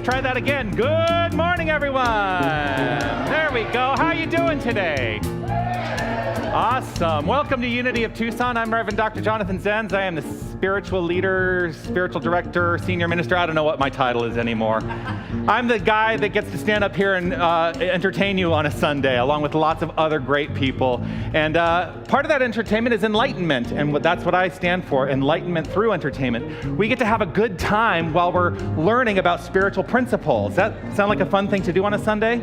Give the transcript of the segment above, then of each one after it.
try that again. Good morning, everyone. There we go. How are you doing today? Awesome. Welcome to Unity of Tucson. I'm Reverend Dr. Jonathan Zenz. I am the spiritual leader, spiritual director, senior minister. I don't know what my title is anymore. I'm the guy that gets to stand up here and entertain you on a Sunday, along with lots of other great people. And part of that entertainment is enlightenment, and that's what I stand for, enlightenment through entertainment. We get to have a good time while we're learning about spiritual principles. Does that sound like a fun thing to do on a Sunday?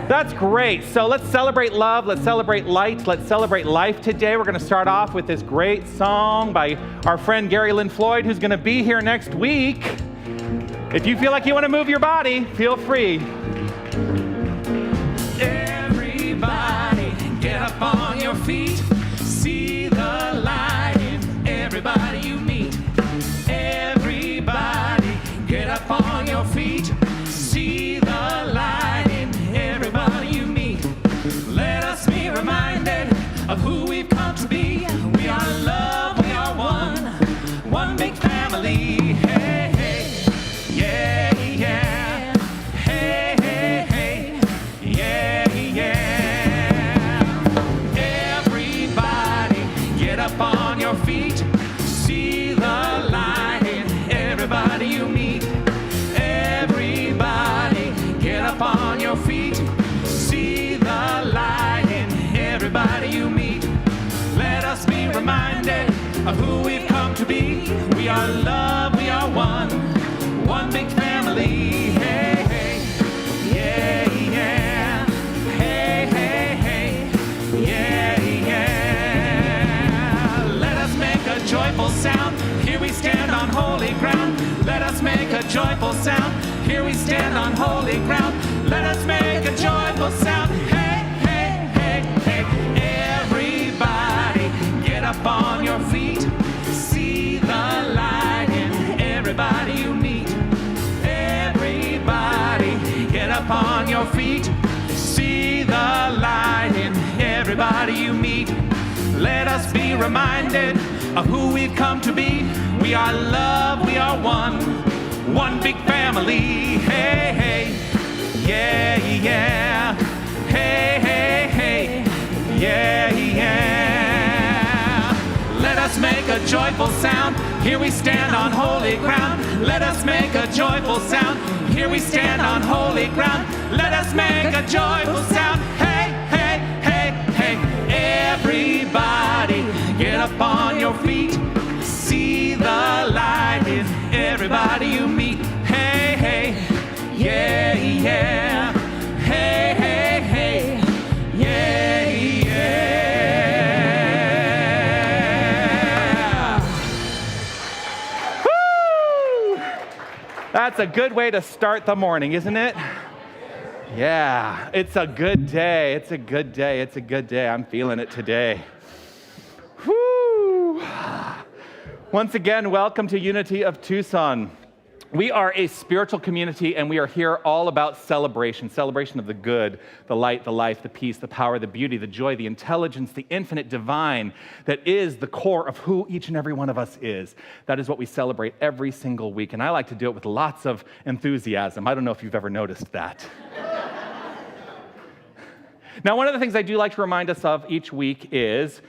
That's great. So let's celebrate love, let's celebrate light, let's celebrate life today. We're going to start off with this great song by our friend Gary Lynn Floyd, who's going to be here next week. If you feel like you want to move your body, feel free. Everybody, get up on your feet. See the light in everybody you meet. Everybody, get up on your feet. See the light in everybody you meet. Let us be reminded of who we've come to be. We are love, we are one big family. Hey, hey, yeah, yeah. Hey, hey, hey, yeah, yeah. Everybody, get up on your feet. See the light in everybody you meet. Everybody, get up on your feet. See the light in everybody you meet. Let us be reminded of who we've come to be. We are love, we are one big family. Hey, hey, yeah, yeah. Hey, hey, hey, yeah, yeah. Let us make a joyful sound. Here we stand on holy ground. Let us make a joyful sound. Here we stand on holy ground. Let us make a joyful sound. Hey, hey, hey, hey. Everybody, get up on your feet. See the light in everybody you meet. Everybody, get up on your feet. See the light in everybody you meet. Let us be reminded of who we've come to be. We are love, we are one big family. Hey, hey, yeah, yeah. Hey, hey, hey, yeah, yeah. Let us make a joyful sound. Here we stand on holy ground. Let us make a joyful sound. Here we stand on holy ground. Let us make a joyful sound. Hey, hey, hey, hey. Everybody, get up on your feet. See the light in everybody you meet. Hey, hey, yeah, yeah. Hey, hey, hey, yeah, yeah. Woo! That's a good way to start the morning, isn't it? Yeah, it's a good day. It's a good day. It's a good day. I'm feeling it today. Woo! Once again, welcome to Unity of Tucson. We are a spiritual community, and we are here all about celebration of the good, the light, the life, the peace, the power, the beauty, the joy, the intelligence, the infinite divine that is the core of who each and every one of us is. That is what we celebrate every single week, and I like to do it with lots of enthusiasm. I don't know if you've ever noticed that. Now, one of the things I do like to remind us of each week is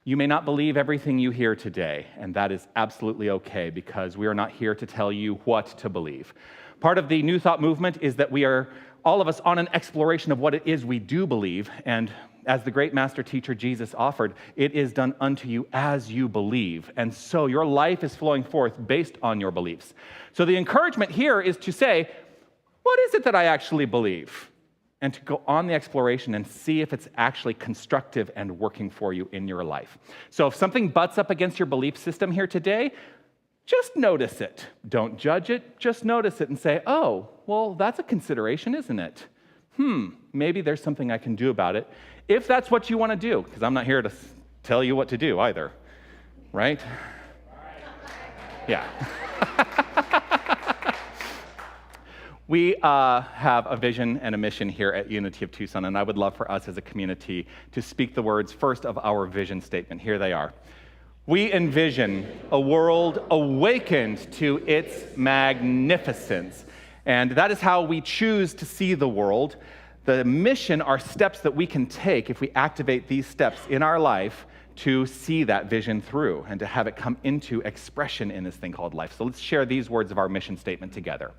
you may not believe everything you hear today, and that is absolutely okay because we are not here to tell you what to believe. Part of the New Thought movement is that we are, all of us, on an exploration of what it is we do believe, and as the great master teacher Jesus offered, it is done unto you as you believe, and so your life is flowing forth based on your beliefs. So the encouragement here is to say, what is it that I actually believe? And to go on the exploration and see if it's actually constructive and working for you in your life. So if something butts up against your belief system here today, just notice it. Don't judge it, just notice it and say, oh, well, that's a consideration, isn't it? Maybe there's something I can do about it. If that's what you want to do, because I'm not here to tell you what to do either, right? Yeah. We have a vision and a mission here at Unity of Tucson, and I would love for us as a community to speak the words first of our vision statement. Here they are. We envision a world awakened to its magnificence And that is how we choose to see the world. The mission are steps that we can take if we activate these steps in our life to see that vision through and to have it come into expression in this thing called life. So let's share these words of our mission statement together.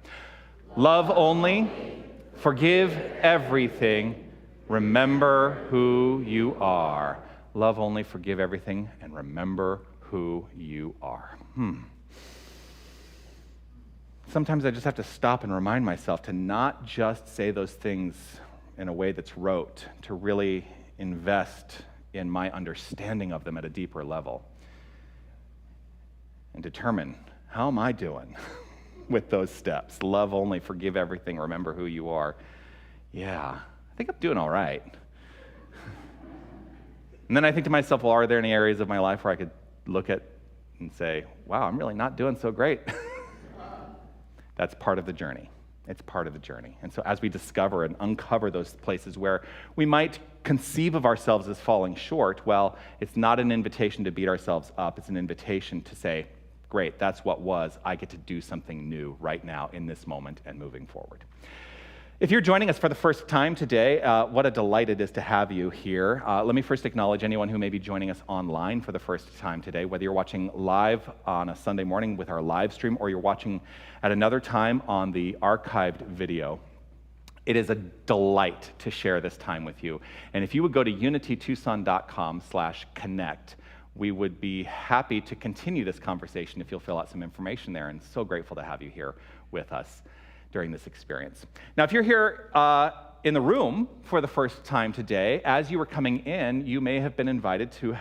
Love only, forgive everything, remember who you are. Love only, forgive everything, and remember who you are. Sometimes I just have to stop and remind myself to not just say those things in a way that's rote, to really invest in my understanding of them at a deeper level and determine, how am I doing with those steps? Love only, forgive everything, remember who you are. Yeah, I think I'm doing all right. And then I think to myself, well, are there any areas of my life where I could look at and say, wow, I'm really not doing so great? That's part of the journey. It's part of the journey. And so as we discover and uncover those places where we might conceive of ourselves as falling short, well, it's not an invitation to beat ourselves up. It's an invitation to say, great, that's what was. I get to do something new right now in this moment and moving forward. If you're joining us for the first time today, what a delight it is to have you here. Let me first acknowledge anyone who may be joining us online for the first time today, whether you're watching live on a Sunday morning with our live stream or you're watching at another time on the archived video. It is a delight to share this time with you. And if you would go to unitytucson.com/connect, we would be happy to continue this conversation if you'll fill out some information there, and so grateful to have you here with us during this experience. Now, if you're here in the room for the first time today, as you were coming in, you may have been invited to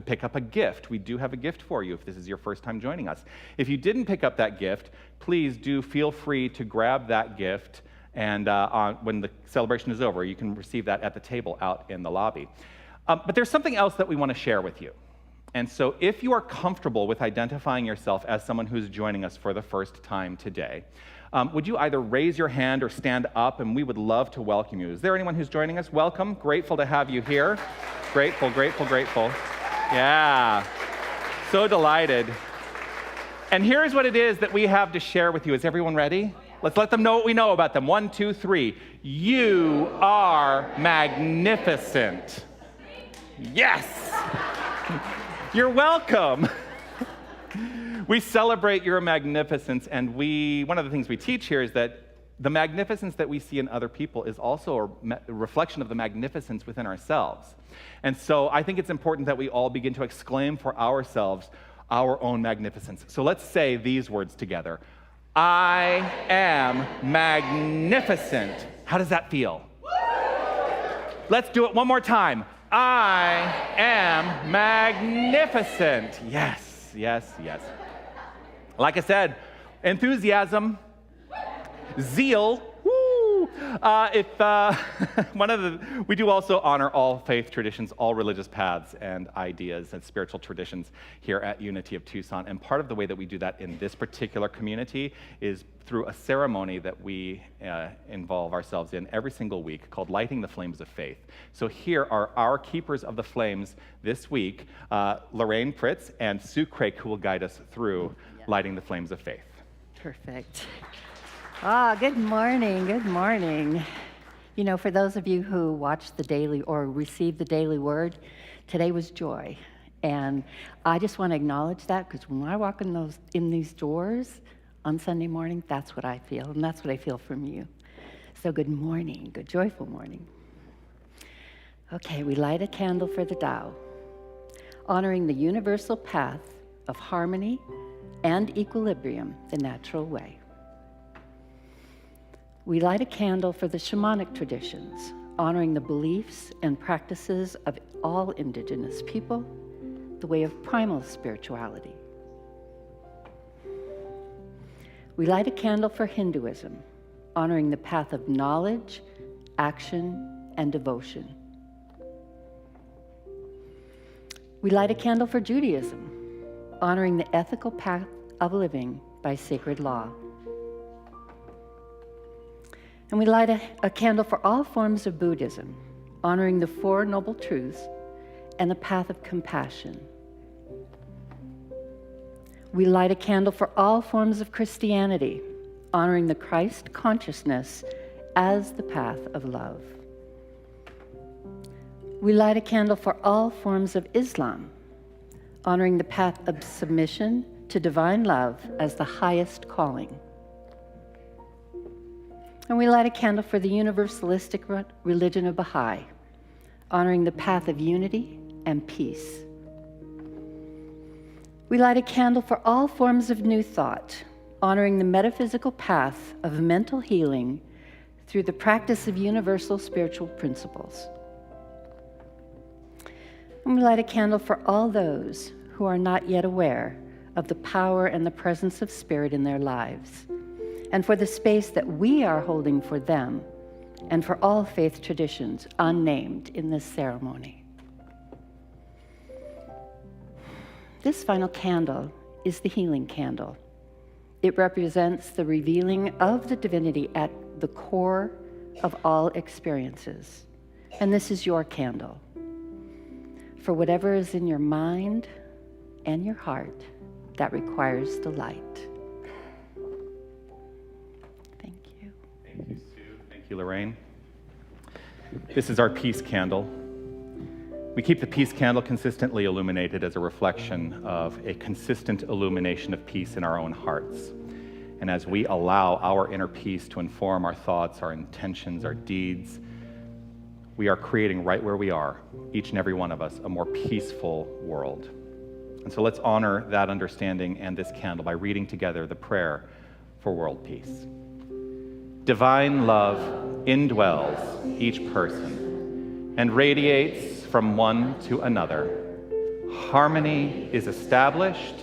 pick up a gift. We do have a gift for you if this is your first time joining us. If you didn't pick up that gift, please do feel free to grab that gift, and when the celebration is over, you can receive that at the table out in the lobby. But there's something else that we want to share with you. And so if you are comfortable with identifying yourself as someone who's joining us for the first time today, would you either raise your hand or stand up, and we would love to welcome you. Is there anyone who's joining us? Welcome. Grateful to have you here. Grateful, grateful, grateful. Yeah. So delighted. And here's what it is that we have to share with you. Is everyone ready? Let's let them know what we know about them. 1, 2, 3. You are magnificent. Yes. You're welcome. We celebrate your magnificence, and one of the things we teach here is that the magnificence that we see in other people is also a reflection of the magnificence within ourselves. And so I think it's important that we all begin to exclaim for ourselves our own magnificence. So let's say these words together. I am magnificent. How does that feel? Let's do it one more time. I am magnificent. Yes, yes, yes. Like I said, enthusiasm, zeal. Woo! We do also honor all faith traditions, all religious paths and ideas and spiritual traditions here at Unity of Tucson. And part of the way that we do that in this particular community is through a ceremony that we involve ourselves in every single week called Lighting the Flames of Faith. So here are our keepers of the flames this week, Lorraine Pritz and Sue Craik, who will guide us through Lighting the Flames of Faith. Perfect. Good morning, good morning. You know, for those of you who watch the daily or receive the daily word, today was joy. And I just want to acknowledge that, because when I walk in these doors on Sunday morning, that's what I feel, and that's what I feel from you. So good morning, good joyful morning. Okay, we light a candle for the Tao, honoring the universal path of harmony and equilibrium, the natural way. We light a candle for the shamanic traditions, honoring the beliefs and practices of all indigenous people, the way of primal spirituality. We light a candle for Hinduism, honoring the path of knowledge, action, and devotion. We light a candle for Judaism, honoring the ethical path of living by sacred law. And we light a candle for all forms of Buddhism, honoring the Four Noble Truths and the path of compassion. We light a candle for all forms of Christianity, honoring the Christ consciousness as the path of love. We light a candle for all forms of Islam, honoring the path of submission to divine love as the highest calling. And we light a candle for the universalistic religion of Baha'i, honoring the path of unity and peace. We light a candle for all forms of new thought, honoring the metaphysical path of mental healing through the practice of universal spiritual principles. And we light a candle for all those who are not yet aware of the power and the presence of Spirit in their lives, and for the space that we are holding for them, and for all faith traditions unnamed in this ceremony. This final candle is the healing candle. It represents the revealing of the divinity at the core of all experiences. And this is your candle for whatever is in your mind and your heart that requires the light. Thank you. Thank you, Sue. Thank you, Lorraine. This is our peace candle. We keep the peace candle consistently illuminated as a reflection of a consistent illumination of peace in our own hearts. And as we allow our inner peace to inform our thoughts, our intentions, our deeds, we are creating right where we are, each and every one of us, a more peaceful world. And so let's honor that understanding and this candle by reading together the prayer for world peace. Divine love indwells each person and radiates from one to another. Harmony is established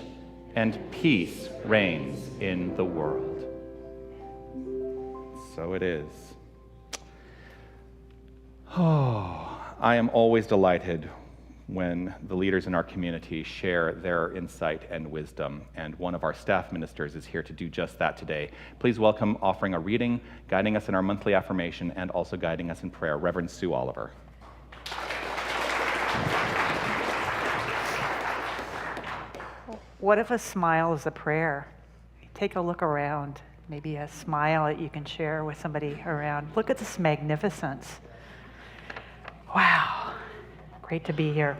and peace reigns in the world. So it is. Oh, I am always delighted when the leaders in our community share their insight and wisdom, and one of our staff ministers is here to do just that today. Please welcome, offering a reading, guiding us in our monthly affirmation, and also guiding us in prayer, Reverend Sue Oliver. What if a smile is a prayer? Take a look around, maybe a smile that you can share with somebody around. Look at this magnificence. Wow, great to be here.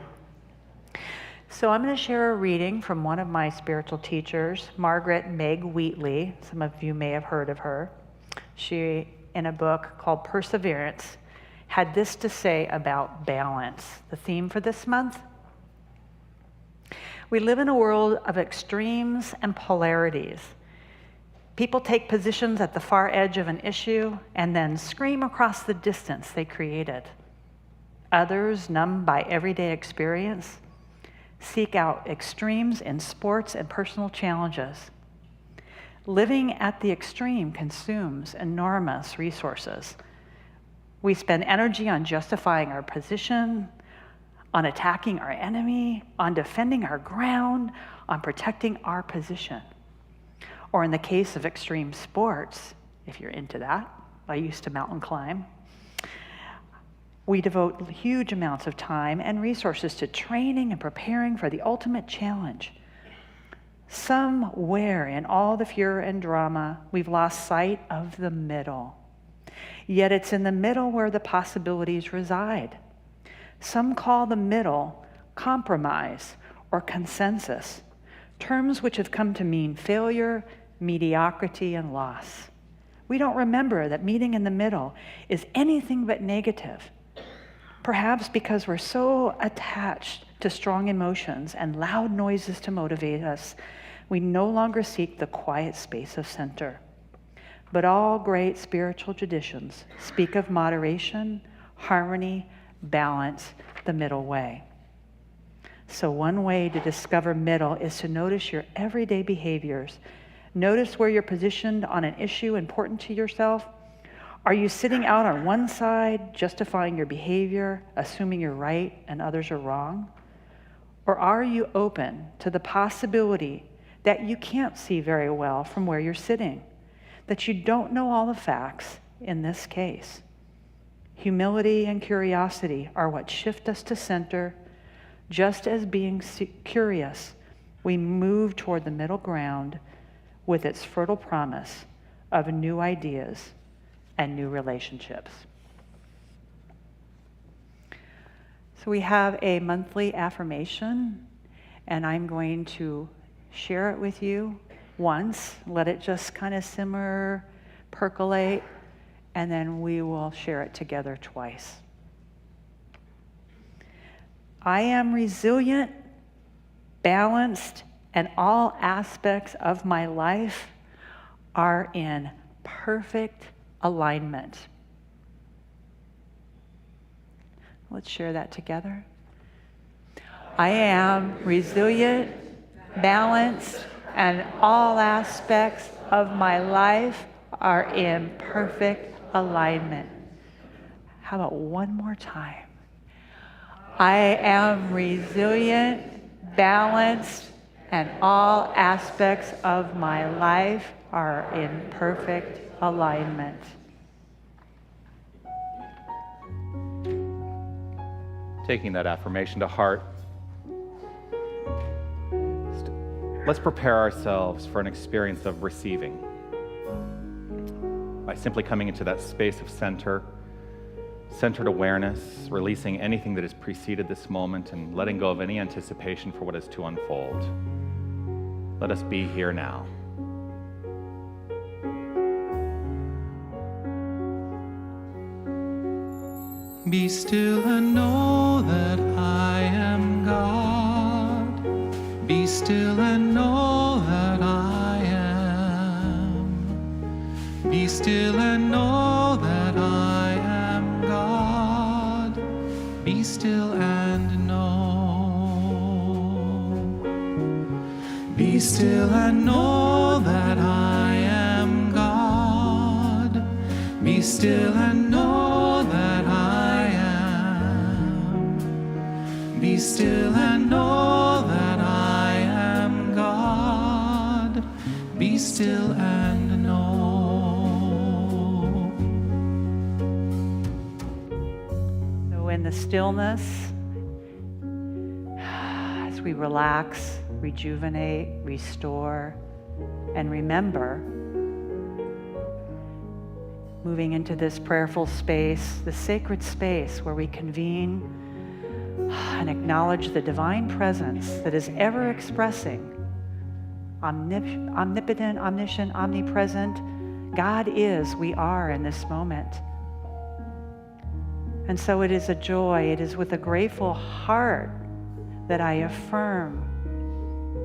So I'm going to share a reading from one of my spiritual teachers, Margaret Meg Wheatley. Some of you may have heard of her. She, in a book called Perseverance, had this to say about balance. The theme for this month: we live in a world of extremes and polarities. People take positions at the far edge of an issue and then scream across the distance they created. Others, numbed by everyday experience, seek out extremes in sports and personal challenges. Living at the extreme consumes enormous resources. We spend energy on justifying our position, on attacking our enemy, on defending our ground, on protecting our position. Or in the case of extreme sports, if you're into that, I used to mountain climb, we devote huge amounts of time and resources to training and preparing for the ultimate challenge. Somewhere in all the furor and drama, we've lost sight of the middle. Yet it's in the middle where the possibilities reside. Some call the middle compromise or consensus, terms which have come to mean failure, mediocrity, and loss. We don't remember that meeting in the middle is anything but negative. Perhaps because we're so attached to strong emotions and loud noises to motivate us, we no longer seek the quiet space of center. But all great spiritual traditions speak of moderation, harmony, balance, the middle way. So one way to discover middle is to notice your everyday behaviors. Notice where you're positioned on an issue important to yourself. Are you sitting out on one side, justifying your behavior, assuming you're right and others are wrong? Or are you open to the possibility that you can't see very well from where you're sitting, that you don't know all the facts in this case? Humility and curiosity are what shift us to center. Just as being curious, we move toward the middle ground with its fertile promise of new ideas and new relationships. So we have a monthly affirmation, and I'm going to share it with you once, let it just kind of simmer, percolate, and then we will share it together twice. I am resilient, balanced, and all aspects of my life are in perfect alignment. Let's share that together. I am resilient, balanced, and all aspects of my life are in perfect alignment. How about one more time? I am resilient, balanced, and all aspects of my life are in perfect alignment. Taking that affirmation to heart, let's prepare ourselves for an experience of receiving by simply coming into that space of centered awareness, releasing anything that has preceded this moment and letting go of any anticipation for what is to unfold. Let us be here now. Be still and know that I am God. Be still and know that I am. Be still and know that I am God. Be still and know. Be still and know that I am God. Be still and know that I am. Be still and know that I am God. Be still and know. So in the stillness, as we relax, rejuvenate, restore, and remember, moving into this prayerful space, the sacred space where we convene and acknowledge the divine presence that is ever expressing, omnipotent, omniscient, omnipresent. God is, we are in this moment. And so it is a joy, it is with a grateful heart that I affirm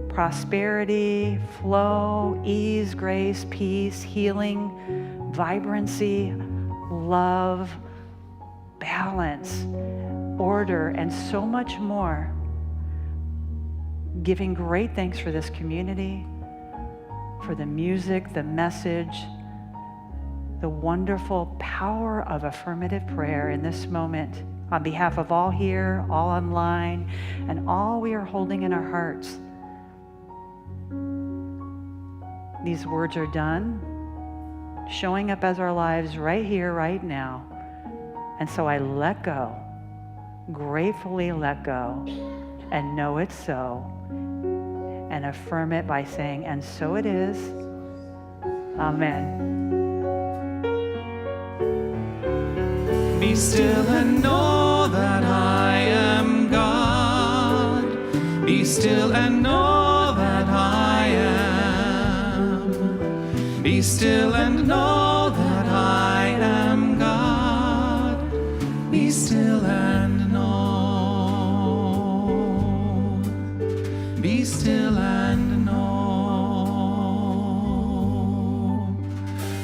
prosperity, flow, ease, grace, peace, healing, vibrancy, love, balance, order, and so much more. Giving great thanks for this community, for the music, the message, the wonderful power of affirmative prayer in this moment. On behalf of all here, all online, and all we are holding in our hearts, these words are done, showing up as our lives right here, right now. And so I let go, gratefully let go, and know it's so, and affirm it by saying, and so it is. Amen. Be still and know that I am God. Be still and know that I am. Be still and know that I am God. Be still and know. Be still and know.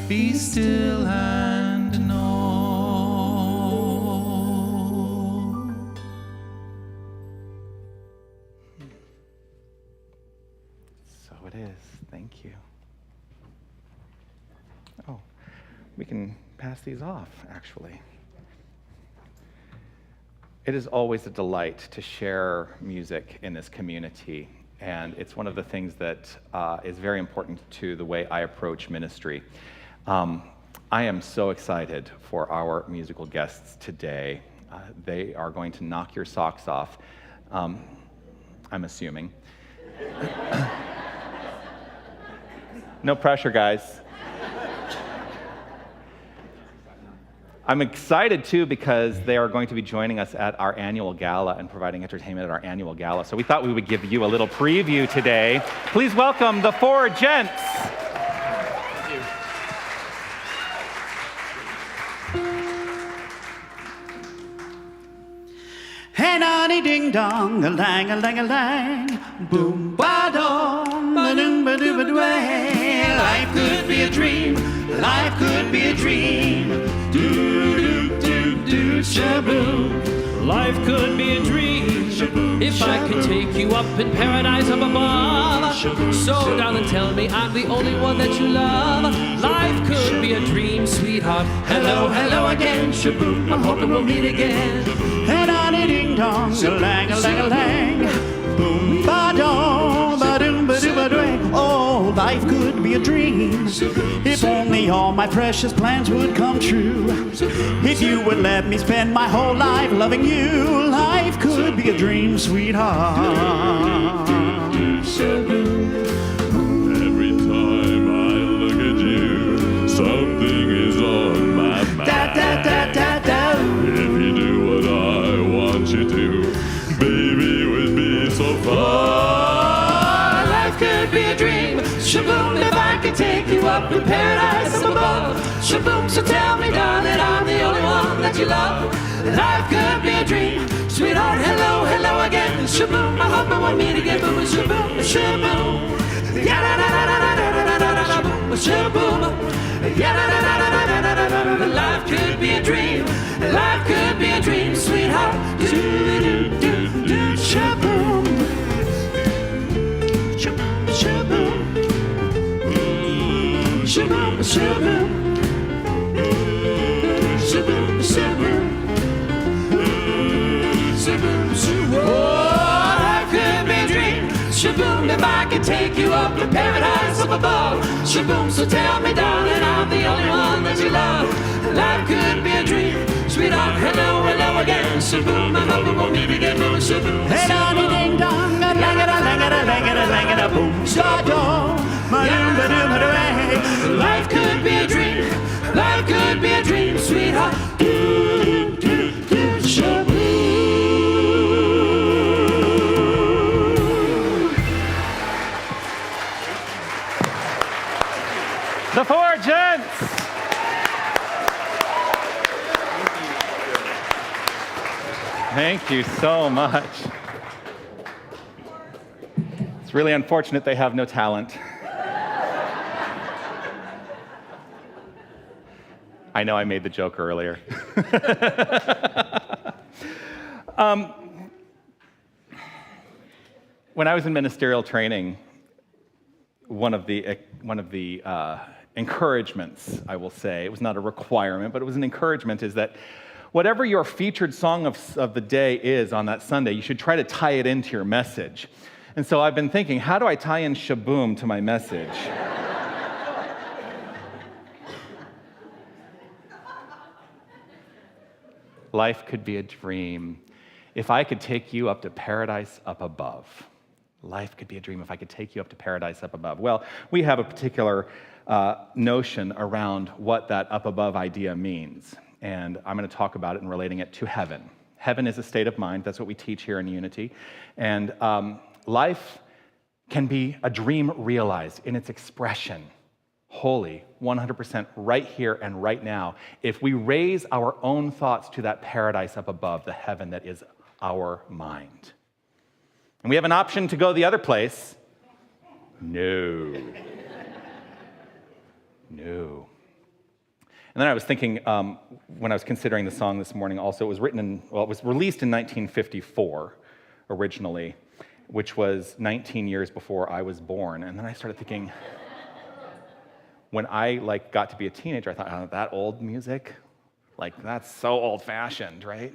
Be still and know. So it is. Thank you. Oh, we can pass these off, actually. It is always a delight to share music in this community, and it's one of the things that is very important to the way I approach ministry. I am so excited for our musical guests today. They are going to knock your socks off, I'm assuming. No pressure, guys. I'm excited, too, because they are going to be joining us at our annual gala and providing entertainment at our annual gala. So we thought we would give you a little preview today. Please welcome the four gents. Thank you. Hey, noddy ding dong, a lang, a lang, a lang, boom, ba dong, ba doom, ba doo, ba doo, hey. Life could be a dream, life could be a dream, doo doo doo doo, shaboom. Life could be a dream if I could take you up in paradise up above. So darling, tell me I'm the only one that you love. Life could be a dream, sweetheart. Hello, hello again, shaboom. I'm hoping we'll meet again. Hey, noddy ding dong, a lang, a lang, a lang, boom, ba dong, ba doom, ba doo, ba doo. Oh, life could be a dream if only all my precious plans would come true. If you would let me spend my whole life loving you, life could be a dream, sweetheart. Every time I look at you, something is on my mind. Da, da, da, da, da. If you do what I want you to, baby, it would be so fun. Life could be a dream, shaboom, if I could take you up in paradise up above. Shaboom, so tell me, darling, I'm the only one that you love. Life could be a dream, sweetheart, hello, hello again. Shaboom, I hope I won't meet again, boom, shaboom, shaboom. Ya-da-da-da-da-da-da-da-da-da, boom, shaboom. Ya-da-da-da-da-da-da-da-da-da. Life could be a dream, life could be a dream, sweetheart. Do-do-do-do, shaboom. Shaboom, shaboom. Shaboom, shaboom. Shaboom, shaboom. Shaboom, shaboom. Oh, life could be a dream. Shaboom, if I could take you up to paradise up above. Shaboom, so tell me, darling, I'm the only one that you love. Life could be a dream. Sweetheart, hello, hello again. Shaboom, I hope we won't meet again. Boom, shaboom, Hey, noddy ding dong, a lang, a lang, a lang, a lang, a boom, ba dong, ba doom, ba doo, ba doo, hey. life could be a dream. Life could be a dream, sweetheart. Do, do, do, shaboom. The four gents. Thank you so much. It's really unfortunate they have no talent. I know I made the joke earlier. When I was in ministerial training, one of the encouragements, I will say, it was not a requirement, but it was an encouragement, is that whatever your featured song of the day is on that Sunday, you should try to tie it into your message. And so I've been thinking, how do I tie in shaboom to my message? Life could be a dream if I could take you up to paradise up above. Life could be a dream if I could take you up to paradise up above. Well, we have a particular notion around what that up above idea means. And I'm going to talk about it and relating it to heaven. Heaven is a state of mind. That's what we teach here in Unity. And life can be a dream realized in its expression, wholly, 100% right here and right now, if we raise our own thoughts to that paradise up above, the heaven that is our mind. And we have an option to go the other place. No. No. And then I was thinking, when I was considering the song this morning also, it was released in 1954 originally, which was 19 years before I was born. And then I started thinking, when I got to be a teenager, I thought, oh, that old music? That's so old-fashioned, right?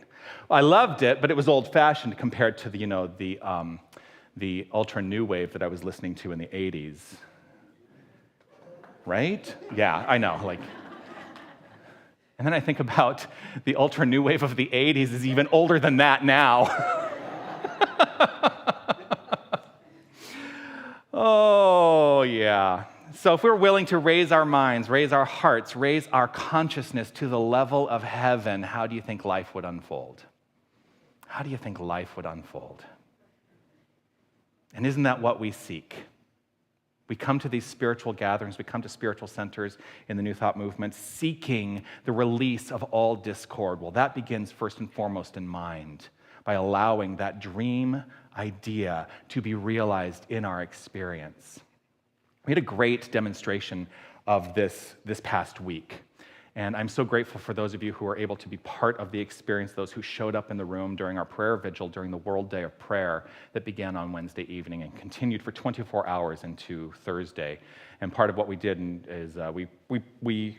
Well, I loved it, but it was old-fashioned compared to the ultra new wave that I was listening to in the 80s. Right? Yeah, I know, And then I think about the ultra new wave of the 80s is even older than that now. Oh, yeah. So if we're willing to raise our minds, raise our hearts, raise our consciousness to the level of heaven, how do you think life would unfold? How do you think life would unfold? And isn't that what we seek? We come to these spiritual gatherings, we come to spiritual centers in the New Thought movement, seeking the release of all discord. Well, that begins first and foremost in mind, by allowing that dream idea to be realized in our experience. We had a great demonstration of this past week. And I'm so grateful for those of you who were able to be part of the experience, those who showed up in the room during our prayer vigil during the World Day of Prayer that began on Wednesday evening and continued for 24 hours into Thursday. And part of what we did is we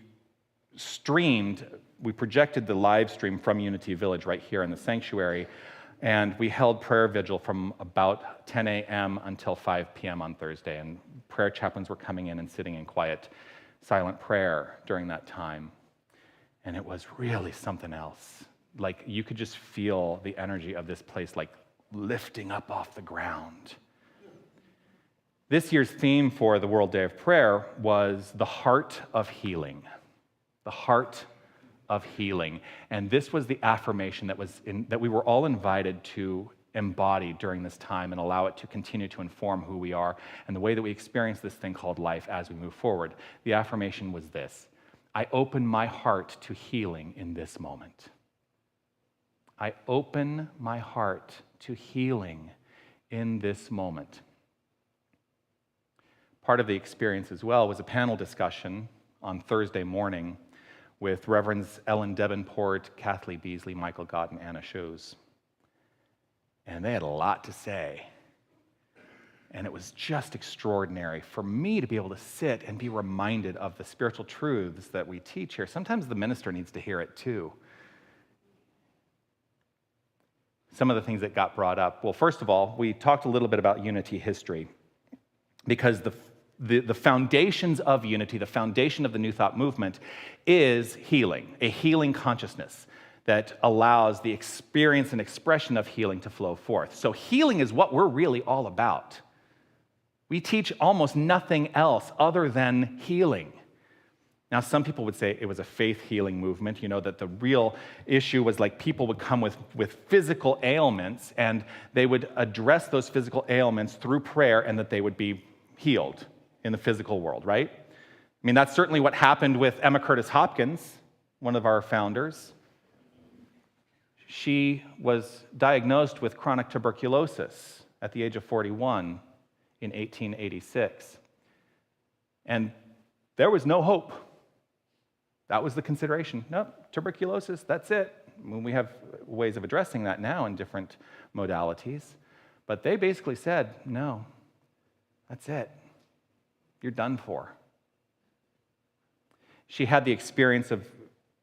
projected the live stream from Unity Village right here in the sanctuary, and we held prayer vigil from about 10 a.m. until 5 p.m. on Thursday, and prayer chaplains were coming in and sitting in quiet, silent prayer during that time. And it was really something else. Like, you could just feel the energy of this place, like, lifting up off the ground. This year's theme for the World Day of Prayer was the heart of healing. The heart of healing. And this was the affirmation that we were all invited to embody during this time and allow it to continue to inform who we are and the way that we experience this thing called life as we move forward. The affirmation was this: I open my heart to healing in this moment. I open my heart to healing in this moment. Part of the experience as well was a panel discussion on Thursday morning with Reverends Ellen Debenport, Kathleen Beasley, Michael Gott, and Anna Shoes. And they had a lot to say. And it was just extraordinary for me to be able to sit and be reminded of the spiritual truths that we teach here. Sometimes the minister needs to hear it too. Some of the things that got brought up. Well, first of all, we talked a little bit about unity history, because the foundations of unity, the foundation of the New Thought movement is healing, a healing consciousness that allows the experience and expression of healing to flow forth. So healing is what we're really all about. We teach almost nothing else other than healing. Now, some people would say it was a faith healing movement, that the real issue was like people would come with physical ailments and they would address those physical ailments through prayer and that they would be healed in the physical world, right? I mean, that's certainly what happened with Emma Curtis Hopkins, one of our founders. She was diagnosed with chronic tuberculosis at the age of 41 in 1886. And there was no hope. That was the consideration. Nope, tuberculosis, that's it. I mean, we have ways of addressing that now in different modalities. But they basically said, no, that's it. You're done for. She had the experience of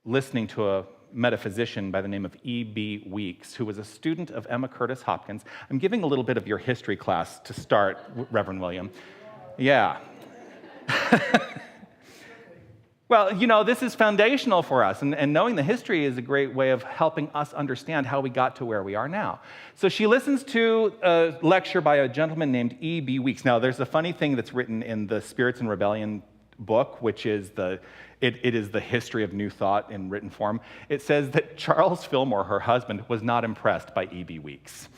listening to a metaphysician by the name of E.B. Weeks, who was a student of Emma Curtis Hopkins. I'm giving a little bit of your history class to start, Reverend William. Yeah. Well, this is foundational for us, and knowing the history is a great way of helping us understand how we got to where we are now. So she listens to a lecture by a gentleman named E.B. Weeks. Now, there's a funny thing that's written in the Spirits in Rebellion book, which is it is the history of New Thought in written form. It says that Charles Fillmore, her husband, was not impressed by E.B. Weeks.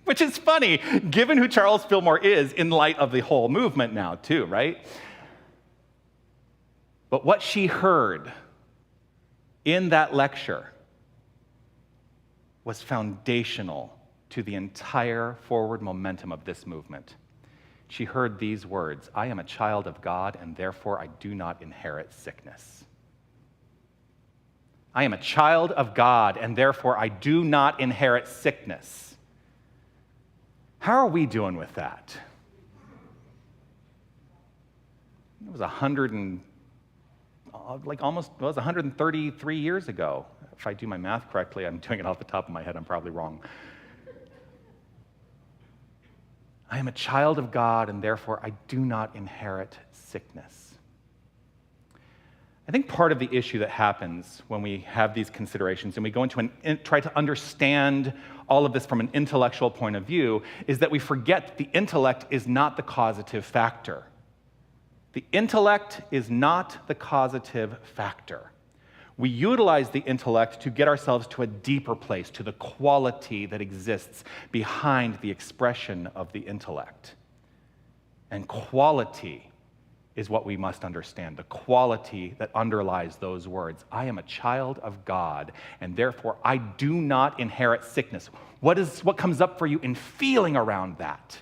Which is funny, given who Charles Fillmore is in light of the whole movement now, too, right? But what she heard in that lecture was foundational to the entire forward momentum of this movement. She heard these words: I am a child of God, and therefore I do not inherit sickness. I am a child of God, and therefore I do not inherit sickness. How are we doing with that? It was 133 years ago. If I do my math correctly, I'm doing it off the top of my head, I'm probably wrong. I am a child of God, and therefore I do not inherit sickness. I think part of the issue that happens when we have these considerations and we go into try to understand all of this from an intellectual point of view is that we forget that the intellect is not the causative factor. The intellect is not the causative factor. We utilize the intellect to get ourselves to a deeper place, to the quality that exists behind the expression of the intellect. And quality is what we must understand, the quality that underlies those words. I am a child of God, and therefore I do not inherit sickness. What comes up for you in feeling around that?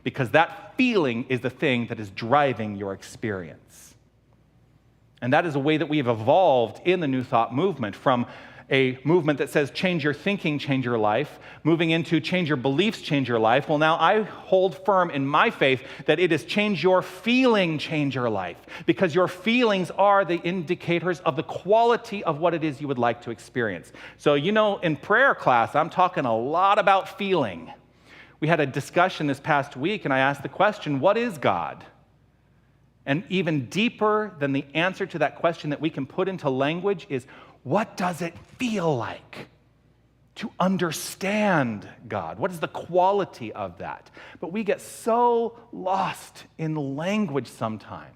Because that feeling is the thing that is driving your experience. And that is a way that we have evolved in the New Thought movement, from a movement that says change your thinking, change your life, moving into change your beliefs, change your life. Well, now I hold firm in my faith that it is change your feeling, change your life, because your feelings are the indicators of the quality of what it is you would like to experience. So, in prayer class, I'm talking a lot about feeling. We had a discussion this past week, and I asked the question, what is God? And even deeper than the answer to that question that we can put into language is, what does it feel like to understand God? What is the quality of that? But we get so lost in language sometimes.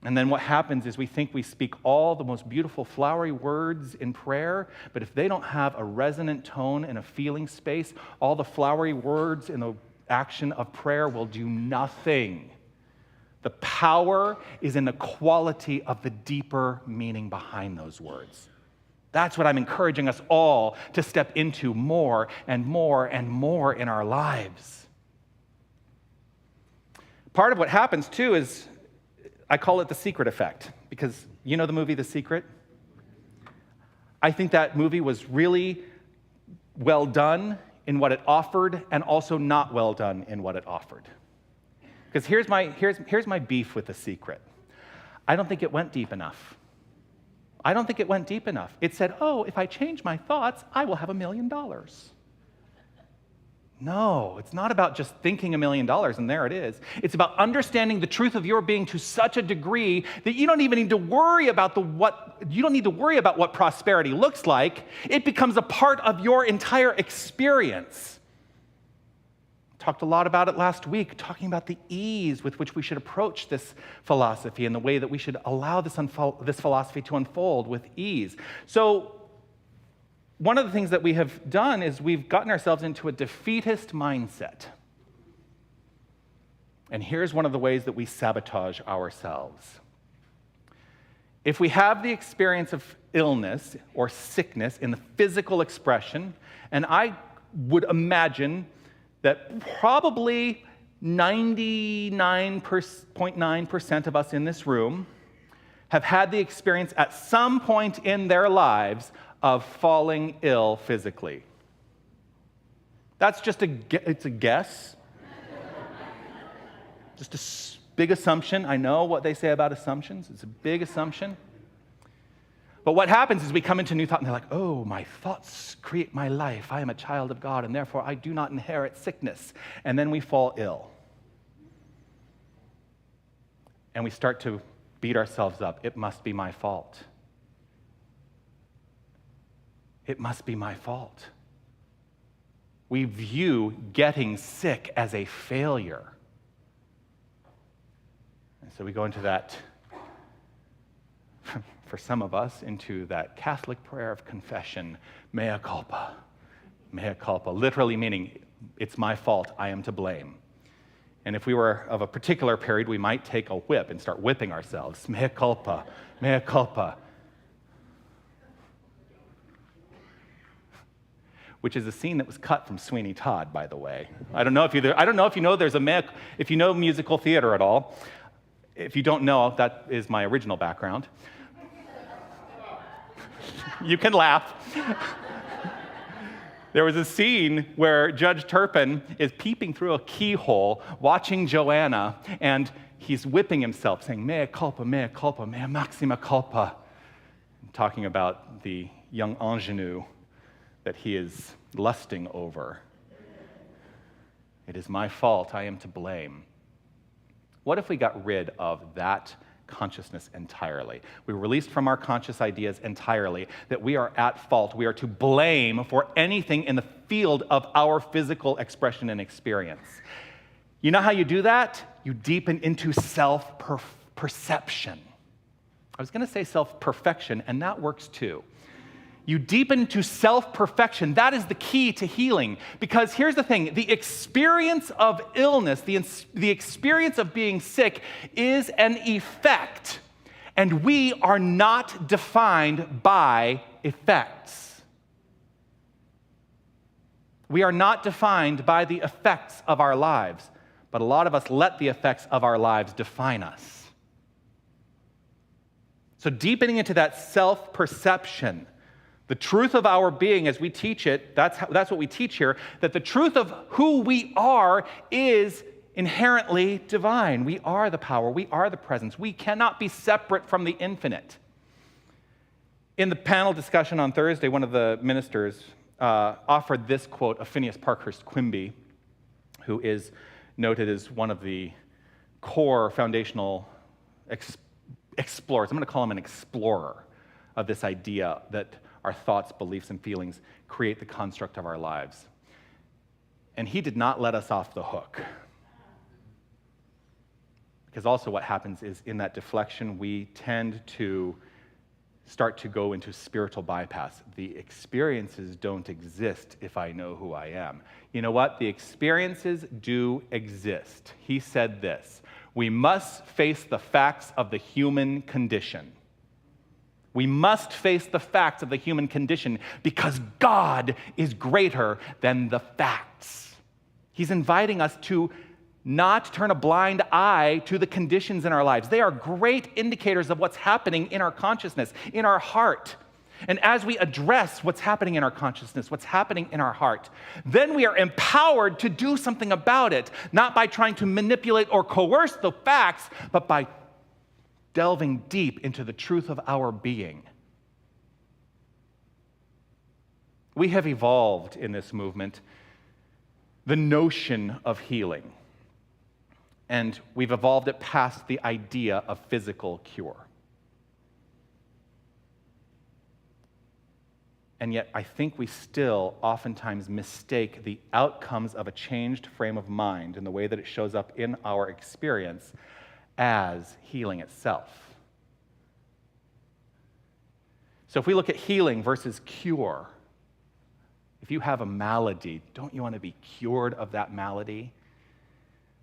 And then what happens is we think we speak all the most beautiful, flowery words in prayer, but if they don't have a resonant tone and a feeling space, all the flowery words in the action of prayer will do nothing. The power is in the quality of the deeper meaning behind those words. That's what I'm encouraging us all to step into more and more and more in our lives. Part of what happens, too, is I call it the secret effect, because you know the movie The Secret? I think that movie was really well done in what it offered and also not well done in what it offered. Because here's my beef with The Secret. I don't think it went deep enough. It said, if I change my thoughts, I will have $1 million. No, it's not about just thinking $1 million and there it is. It's about understanding the truth of your being to such a degree that you don't even need to worry about what prosperity looks like. It becomes a part of your entire experience. Talked a lot about it last week, talking about the ease with which we should approach this philosophy and the way that we should allow this philosophy to unfold with ease. So one of the things that we have done is we've gotten ourselves into a defeatist mindset. And here's one of the ways that we sabotage ourselves. If we have the experience of illness or sickness in the physical expression, and I would imagine that probably 99.9% of us in this room have had the experience at some point in their lives of falling ill physically. That's just it's a guess. Just a big assumption. I know what they say about assumptions. It's a big assumption. But what happens is we come into New Thought and they're like, my thoughts create my life. I am a child of God, and therefore I do not inherit sickness. And then we fall ill. And we start to beat ourselves up. It must be my fault. It must be my fault. We view getting sick as a failure. And so we go into that, for some of us, into that Catholic prayer of confession, mea culpa, literally meaning, it's my fault, I am to blame. And if we were of a particular period, we might take a whip and start whipping ourselves, mea culpa, mea culpa. Which is a scene that was cut from Sweeney Todd, by the way. I don't know if you know if you know musical theater at all. If you don't know, that is my original background. You can laugh. There was a scene where Judge Turpin is peeping through a keyhole, watching Joanna, and he's whipping himself, saying, mea culpa, mea maxima culpa, talking about the young ingenue that he is lusting over. It is my fault, I am to blame. What if we got rid of that consciousness entirely? We released from our conscious ideas entirely that we are at fault. We are to blame for anything in the field of our physical expression and experience. You know how you do that? You deepen into self-perception. I was going to say self-perfection, and that works too. You deepen to self-perfection. That is the key to healing. Because here's the thing, the experience of illness, the experience of being sick is an effect. And we are not defined by effects. We are not defined by the effects of our lives. But a lot of us let the effects of our lives define us. So deepening into that self-perception, the truth of our being as we teach it, that's what we teach here, that the truth of who we are is inherently divine. We are the power. We are the presence. We cannot be separate from the infinite. In the panel discussion on Thursday, one of the ministers offered this quote of Phineas Parkhurst Quimby, who is noted as one of the core foundational explorers. I'm going to call him an explorer of this idea that our thoughts, beliefs, and feelings create the construct of our lives. And he did not let us off the hook. Because also what happens is in that deflection, we tend to start to go into spiritual bypass. The experiences don't exist if I know who I am. You know what? The experiences do exist. He said this: we must face the facts of the human condition. We must face the facts of the human condition because God is greater than the facts. He's inviting us to not turn a blind eye to the conditions in our lives. They are great indicators of what's happening in our consciousness, in our heart. And as we address what's happening in our consciousness, what's happening in our heart, then we are empowered to do something about it, not by trying to manipulate or coerce the facts, but by delving deep into the truth of our being. We have evolved in this movement the notion of healing. And we've evolved it past the idea of physical cure. And yet, I think we still oftentimes mistake the outcomes of a changed frame of mind and the way that it shows up in our experience as healing itself. So if we look at healing versus cure, if you have a malady, don't you want to be cured of that malady?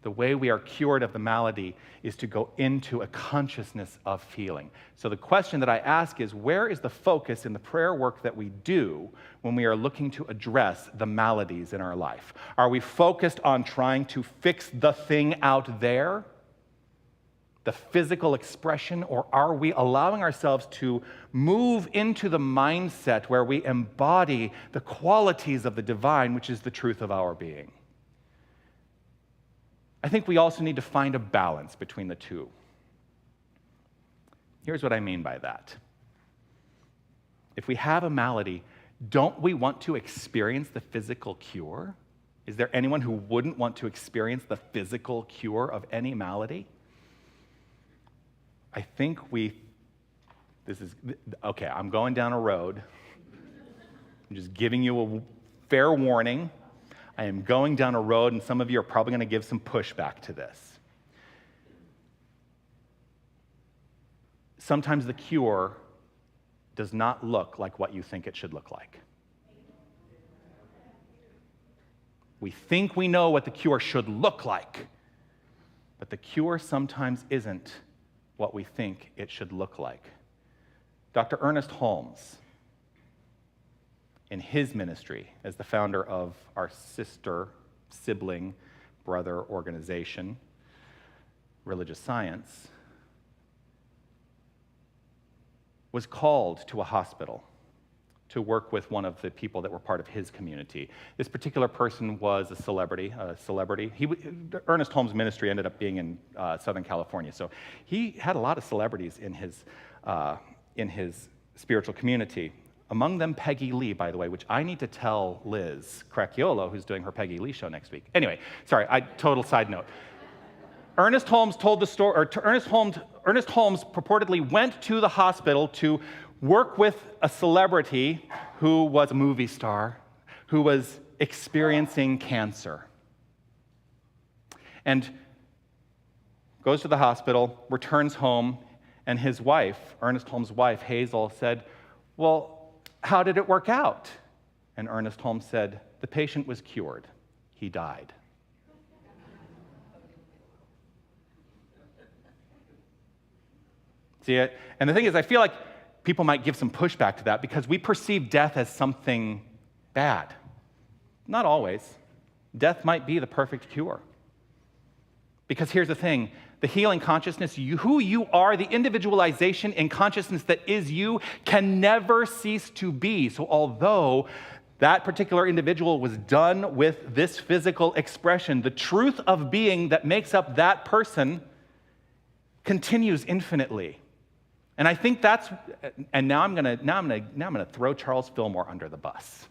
The way we are cured of the malady is to go into a consciousness of feeling. So the question that I ask is, where is the focus in the prayer work that we do when we are looking to address the maladies in our life? Are we focused on trying to fix the thing out there, the physical expression, or are we allowing ourselves to move into the mindset where we embody the qualities of the divine, which is the truth of our being? I think we also need to find a balance between the two. Here's what I mean by that. If we have a malady, don't we want to experience the physical cure? Is there anyone who wouldn't want to experience the physical cure of any malady? I think okay, I'm going down a road. I'm just giving you a fair warning. I am going down a road, and some of you are probably going to give some pushback to this. Sometimes the cure does not look like what you think it should look like. We think we know what the cure should look like, but the cure sometimes isn't what we think it should look like. Dr. Ernest Holmes, in his ministry as the founder of our sibling, brother organization, Religious Science, was called to a hospital to work with one of the people that were part of his community. This particular person was a celebrity. Ernest Holmes' ministry ended up being in Southern California, so he had a lot of celebrities in his spiritual community. Among them, Peggy Lee, by the way, which I need to tell Liz Cracchiolo, who's doing her Peggy Lee show next week. Anyway, sorry, total side note. Ernest Holmes told the story, or Ernest Holmes purportedly went to the hospital to work with a celebrity who was a movie star, who was experiencing cancer. And goes to the hospital, returns home, and his wife, Ernest Holmes' wife, Hazel, said, "Well, how did it work out?" And Ernest Holmes said, "The patient was cured. He died." See it? And the thing is, I feel like people might give some pushback to that because we perceive death as something bad. Not always. Death might be the perfect cure. Because here's the thing, the healing consciousness, who you are, the individualization in consciousness that is you, can never cease to be. So although that particular individual was done with this physical expression, the truth of being that makes up that person continues infinitely. And I think that's, and now I'm gonna throw Charles Fillmore under the bus.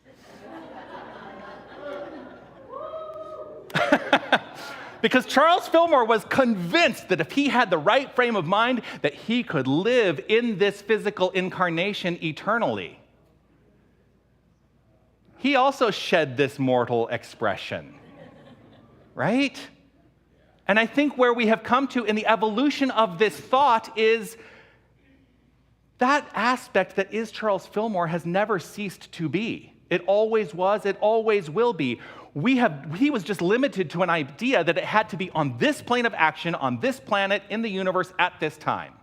Because Charles Fillmore was convinced that if he had the right frame of mind, that he could live in this physical incarnation eternally. He also shed this mortal expression, right? And I think where we have come to in the evolution of this thought is that aspect that is Charles Fillmore has never ceased to be. It always was, it always will be. He was just limited to an idea that it had to be on this plane of action, on this planet, in the universe, at this time.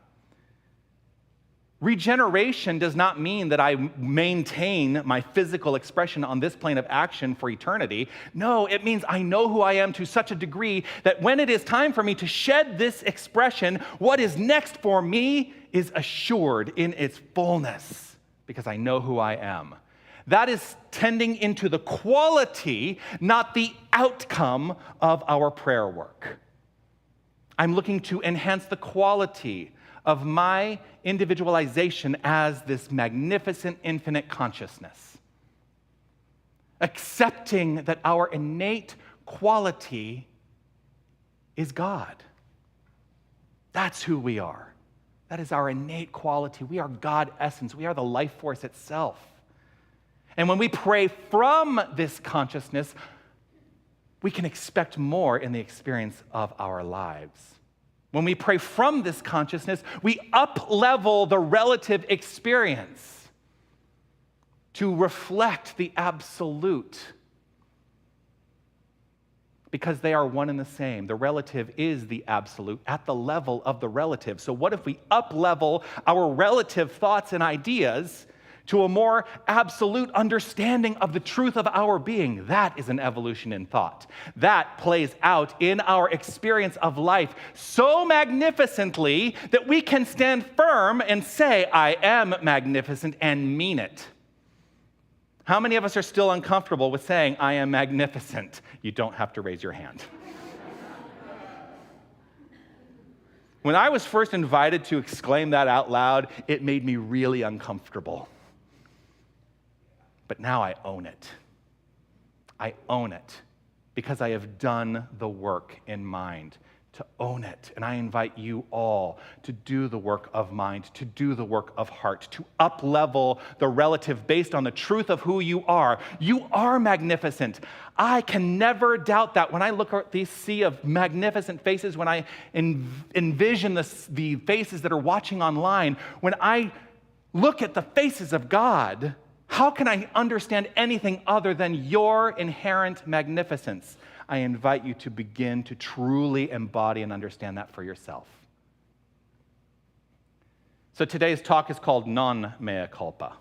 Regeneration does not mean that I maintain my physical expression on this plane of action for eternity. No, it means I know who I am to such a degree that when it is time for me to shed this expression, what is next for me is assured in its fullness because I know who I am. That is tending into the quality, not the outcome of our prayer work. I'm looking to enhance the quality of my individualization as this magnificent infinite consciousness. Accepting that our innate quality is God. That's who we are. That is our innate quality. We are God essence. We are the life force itself. And when we pray from this consciousness, we can expect more in the experience of our lives. When we pray from this consciousness, we up-level the relative experience to reflect the absolute, because they are one and the same. The relative is the absolute at the level of the relative. So what if we up-level our relative thoughts and ideas to a more absolute understanding of the truth of our being? That is an evolution in thought. That plays out in our experience of life so magnificently that we can stand firm and say, I am magnificent, and mean it. How many of us are still uncomfortable with saying, I am magnificent? You don't have to raise your hand. When I was first invited to exclaim that out loud, it made me really uncomfortable. But now I own it. I own it because I have done the work in mind to own it. And I invite you all to do the work of mind, to do the work of heart, to up-level the relative based on the truth of who you are. You are magnificent. I can never doubt that. When I look at this sea of magnificent faces, when I envision the faces that are watching online, when I look at the faces of God, how can I understand anything other than your inherent magnificence? I invite you to begin to truly embody and understand that for yourself. So today's talk is called Non Mea Culpa,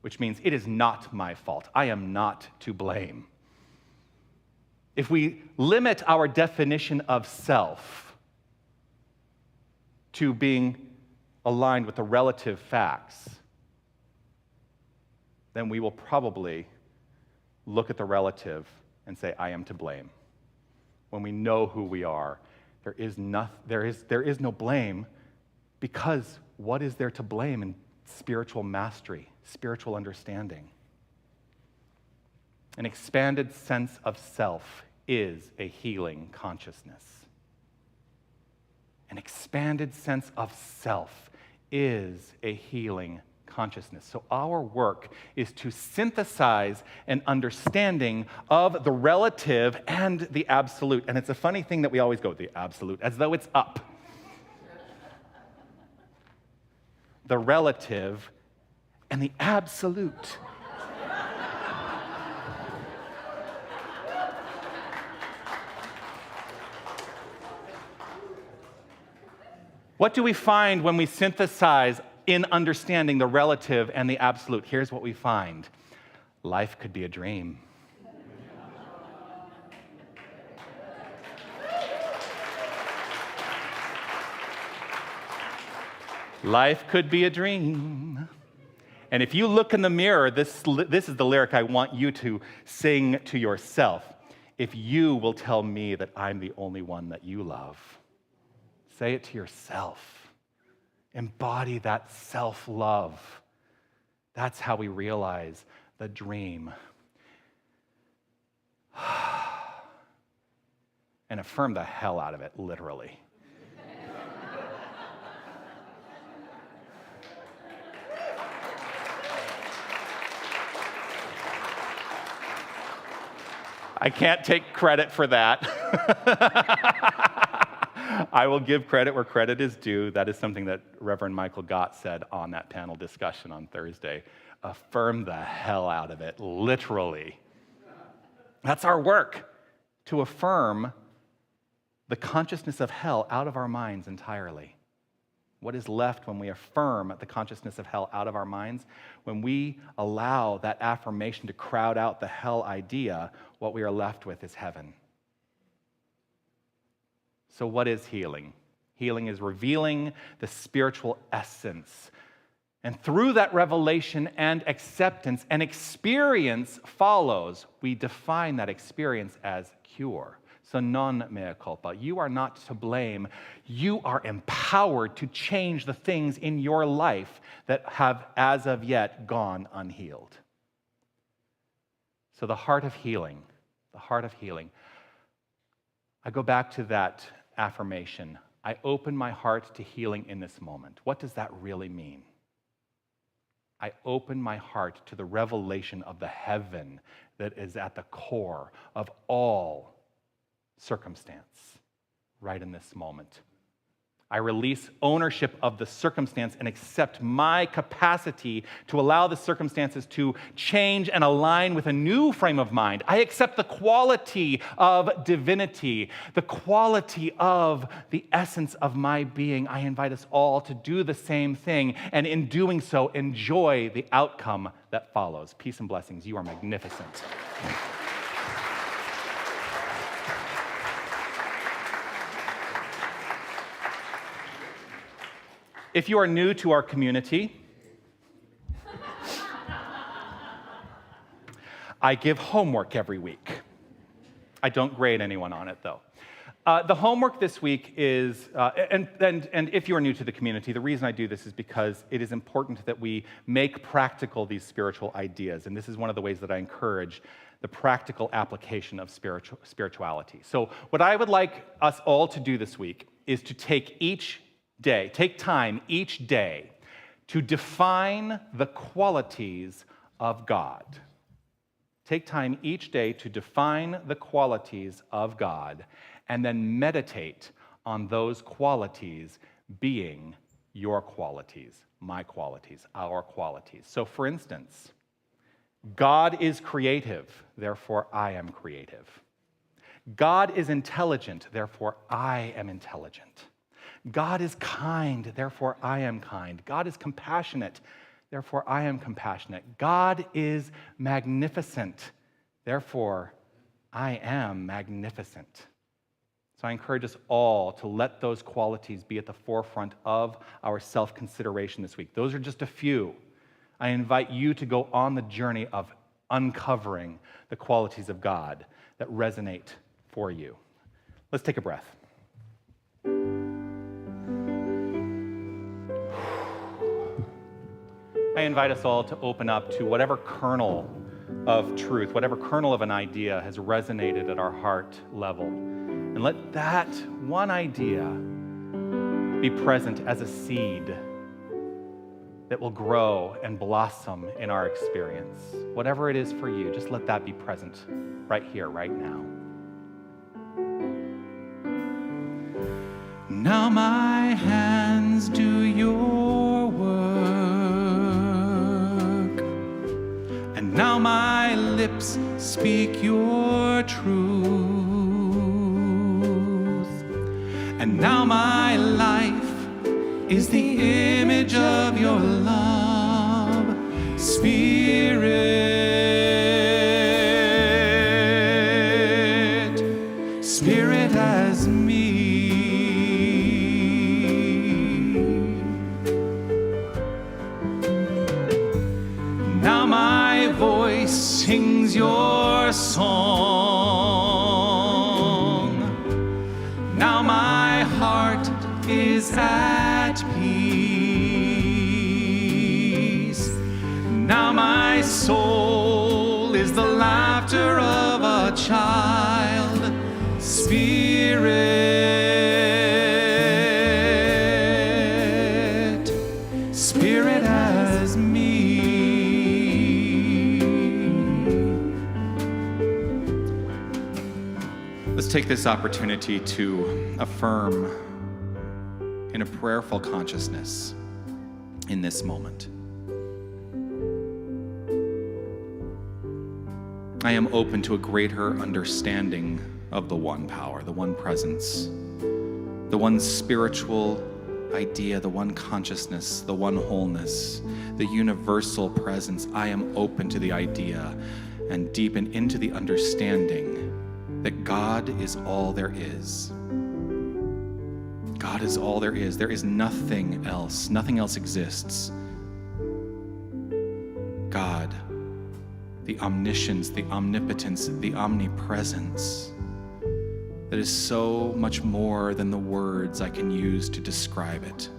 which means it is not my fault. I am not to blame. If we limit our definition of self to being aligned with the relative facts, then we will probably look at the relative and say, I am to blame. When we know who we are, there is no blame, because what is there to blame in spiritual mastery, spiritual understanding? An expanded sense of self is a healing consciousness. an expanded sense of self is a healing consciousness. So our work is to synthesize an understanding of the relative and the absolute. And it's a funny thing that we always go with the absolute, as though it's up. The relative and the absolute. What do we find when we synthesize in understanding the relative and the absolute? Here's what we find. Life could be a dream. Life could be a dream. And if you look in the mirror, this is the lyric I want you to sing to yourself. If you will tell me that I'm the only one that you love. Say it to yourself. Embody that self-love. That's how we realize the dream. And affirm the hell out of it, literally. I can't take credit for that. I will give credit where credit is due. That is something that Reverend Michael Gott said on that panel discussion on Thursday. Affirm the hell out of it, literally. That's our work, to affirm the consciousness of hell out of our minds entirely. What is left when we affirm the consciousness of hell out of our minds? When we allow that affirmation to crowd out the hell idea, what we are left with is heaven. So what is healing? Healing is revealing the spiritual essence. And through that revelation and acceptance, an experience follows. We define that experience as cure. So non mea culpa. You are not to blame. You are empowered to change the things in your life that have as of yet gone unhealed. So the heart of healing, I go back to that affirmation. I open my heart to healing in this moment. What does that really mean? I open my heart to the revelation of the heaven that is at the core of all circumstance right in this moment. I release ownership of the circumstance and accept my capacity to allow the circumstances to change and align with a new frame of mind. I accept the quality of divinity, the quality of the essence of my being. I invite us all to do the same thing, and in doing so, enjoy the outcome that follows. Peace and blessings. You are magnificent. If you are new to our community, I give homework every week. I don't grade anyone on it, though. The homework this week is, and if you are new to the community, the reason I do this is because it is important that we make practical these spiritual ideas, and this is one of the ways that I encourage the practical application of spirituality. So what I would like us all to do this week is to take time each day to define the qualities of God. Take time each day to define the qualities of God and then meditate on those qualities being your qualities, my qualities, our qualities. So for instance, God is creative, therefore I am creative. God is intelligent, therefore I am intelligent. God is kind, therefore I am kind. God is compassionate, therefore I am compassionate. God is magnificent, therefore I am magnificent. So I encourage us all to let those qualities be at the forefront of our self-consideration this week. Those are just a few. I invite you to go on the journey of uncovering the qualities of God that resonate for you. Let's take a breath. I invite us all to open up to whatever kernel of truth, whatever kernel of an idea has resonated at our heart level. And let that one idea be present as a seed that will grow and blossom in our experience. Whatever it is for you, just let that be present right here, right now. Now my hands do your work, and now my lips speak your truth, and now my life is the image of your love, Spirit, Spirit as me. Now my voice sings your song. Now my heart is at peace. Now my soul is the laughter of a child, Spirit, Spirit as me. Let's take this opportunity to affirm in a prayerful consciousness in this moment. I am open to a greater understanding of the one power, the one presence, the one spiritual idea, the one consciousness, the one wholeness, the universal presence. I am open to the idea and deepen into the understanding that God is all there is. God is all there is. There is nothing else. Nothing else exists. God, the omniscience, the omnipotence, the omnipresence, that is so much more than the words I can use to describe it.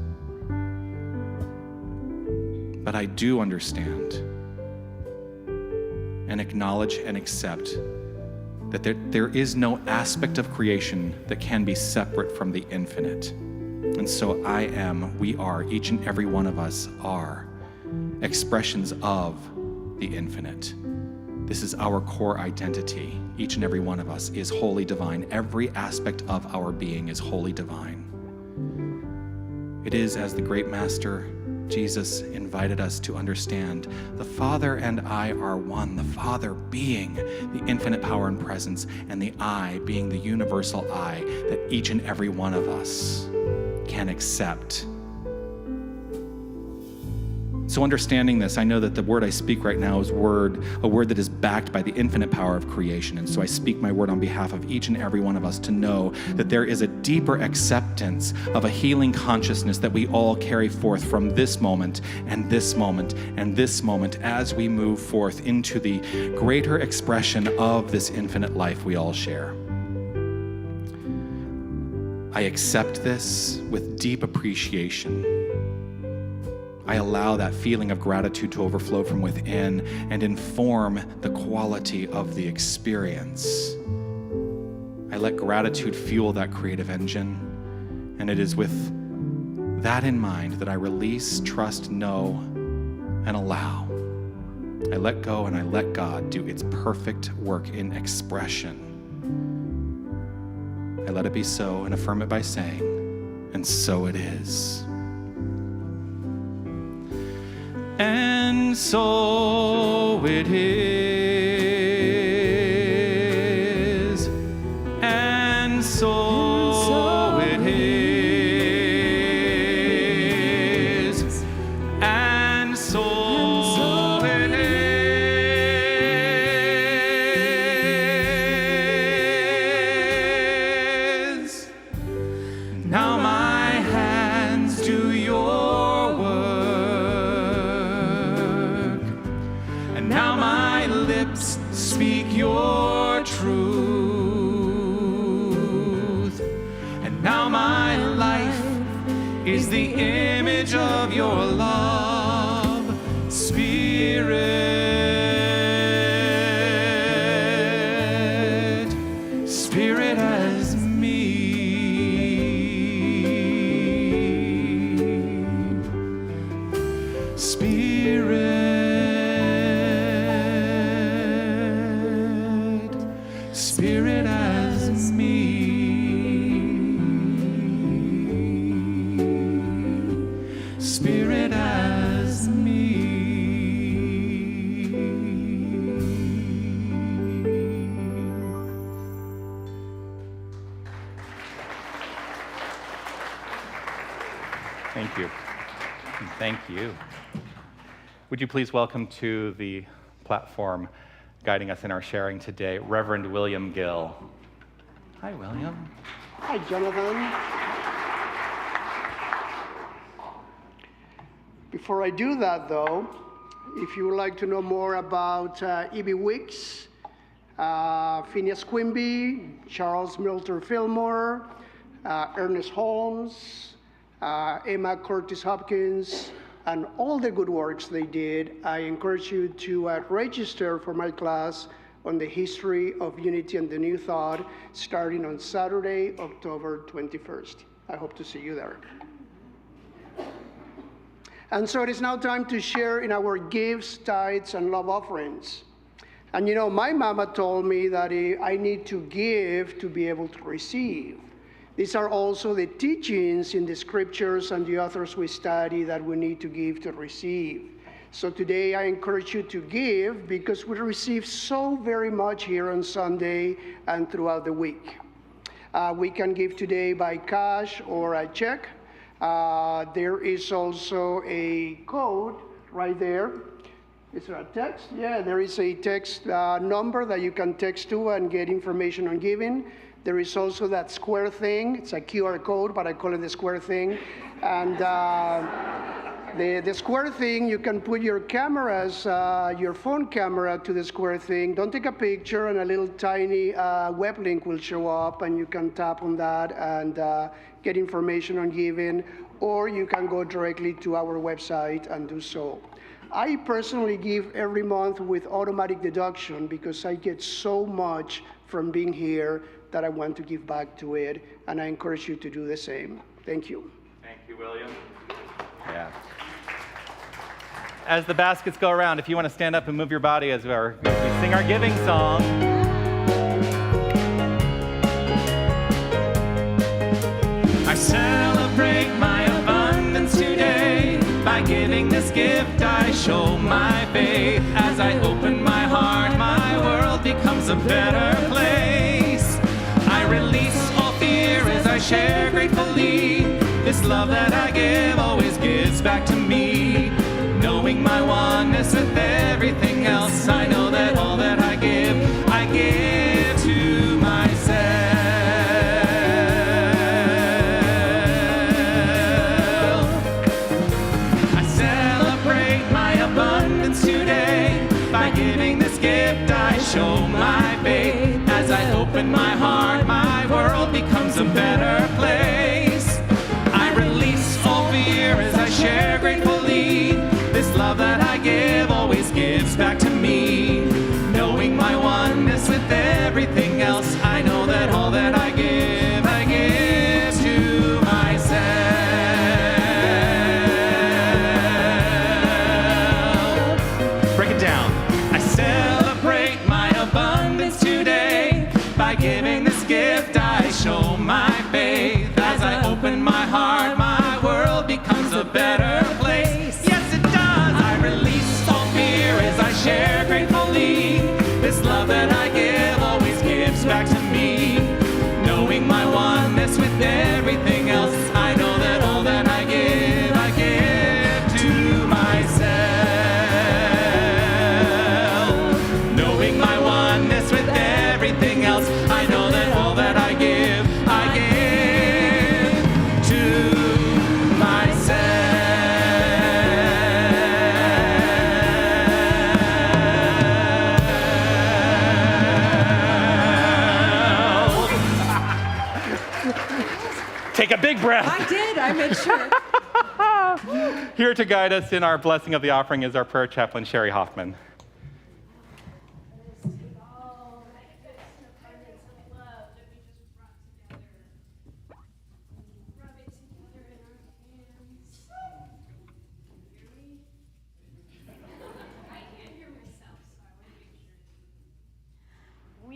But I do understand and acknowledge and accept that there is no aspect of creation that can be separate from the infinite. And so we are, each and every one of us are expressions of the infinite. This is our core identity. Each and every one of us is wholly divine. Every aspect of our being is wholly divine. It is as the great master Jesus invited us to understand, the Father and I are one, the Father being the infinite power and presence, and the I being the universal I that each and every one of us can accept. So understanding this, I know that the word I speak right now is a word that is backed by the infinite power of creation. And so I speak my word on behalf of each and every one of us to know that there is a deeper acceptance of a healing consciousness that we all carry forth from this moment and this moment and this moment as we move forth into the greater expression of this infinite life we all share. I accept this with deep appreciation. I allow that feeling of gratitude to overflow from within and inform the quality of the experience. I let gratitude fuel that creative engine, and it is with that in mind that I release, trust, know, and allow. I let go and I let God do its perfect work in expression. I let it be so and affirm it by saying, and so it is. And so it is, and so it is, and so it is. Now my hands do your work, and now my lips speak your truth, and now my life is the image of your love, Spirit, Spirit as me. Spirit as me. Spirit as me. Thank you. Thank you. Would you please welcome to the platform, guiding us in our sharing today, Reverend William Gill. Hi, William. Hi, Jonathan. Before I do that, though, if you would like to know more about E.B. Wicks, Phineas Quimby, Charles Milton Fillmore, Ernest Holmes, Emma Curtis Hopkins, and all the good works they did, I encourage you to register for my class on the history of Unity and the New Thought, starting on Saturday, October 21st. I hope to see you there. And so it is now time to share in our gifts, tithes, and love offerings. And you know, my mama told me that I need to give to be able to receive. These are also the teachings in the scriptures and the authors we study that we need to give to receive. So today I encourage you to give because we receive so very much here on Sunday and throughout the week. We can give today by cash or a check. There is also a code right there. Is there a text? Yeah, there is a text number that you can text to and get information on giving. There is also that square thing. It's a QR code, but I call it the square thing. And the square thing, you can put your cameras, your phone camera to the square thing. Don't take a picture, and a little tiny web link will show up, and you can tap on that and get information on giving, or you can go directly to our website and do so. I personally give every month with automatic deduction because I get so much from being here that I want to give back to it, and I encourage you to do the same. Thank you. Thank you, William. Yeah. As the baskets go around, if you want to stand up and move your body as we sing our giving song. I celebrate my abundance today. By giving this gift, I show my faith. As I open my heart, my world becomes a better place. I release all fear as I share gratefully. This love that I give always gives back to me. Knowing my oneness with everything else, I know that all that I give to myself. I celebrate my abundance today. By giving this gift, I show my faith. As I open my heart, my world becomes a better place. I release all fear as I share gratefully. This love that I give always gives back to me. Knowing my oneness with everything else, I know that all that I give to myself. Break it down. I celebrate my abundance today. By giving this gift, I show my faith. As I open my heart, my world becomes a better place. Yes, it does. I release all fear as I share gratefully. This love that I give always gives back to me. Knowing my oneness with everything else, I know that all that I give to myself. Knowing my oneness with everything else, I know that all that I give to myself. Take a big breath. I did. I made sure. Here to guide us in our blessing of the offering is our prayer chaplain, Sherry Hoffman.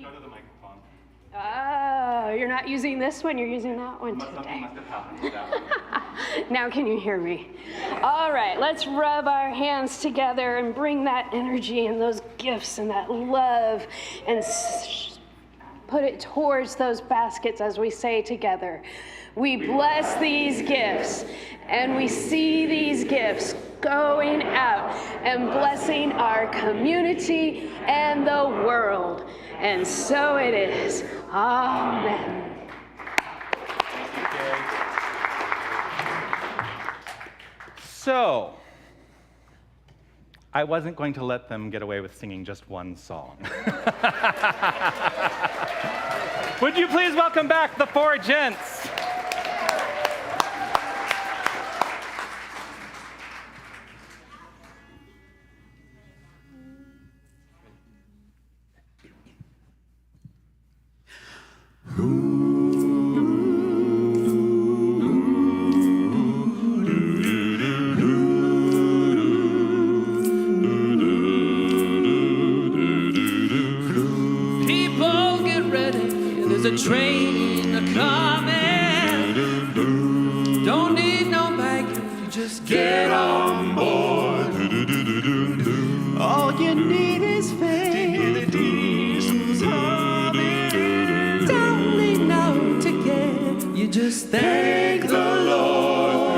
Go to the microphone. not using this one, you're using that one today. Now can you hear me? All right, let's rub our hands together and bring that energy and those gifts and that love and put it towards those baskets as we say together. We bless these gifts and we see these gifts going out and blessing our community and the world. And so it is. Amen. So, I wasn't going to let them get away with singing just one song. Would you please welcome back the four gents? People get ready, there's a train a-coming. Don't need no baggage, you just get on board. All you need is faith. Don't need no ticket, you just thank the Lord.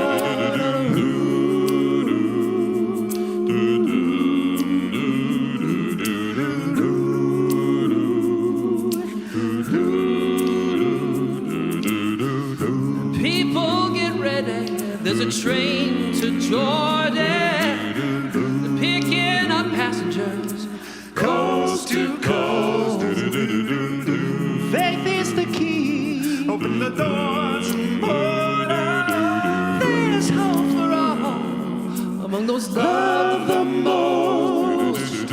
People get ready, there's a train to Jordan. They're picking up passengers, coast to coast. Faith is the key. Open the doors. There's hope for all among those loved the most.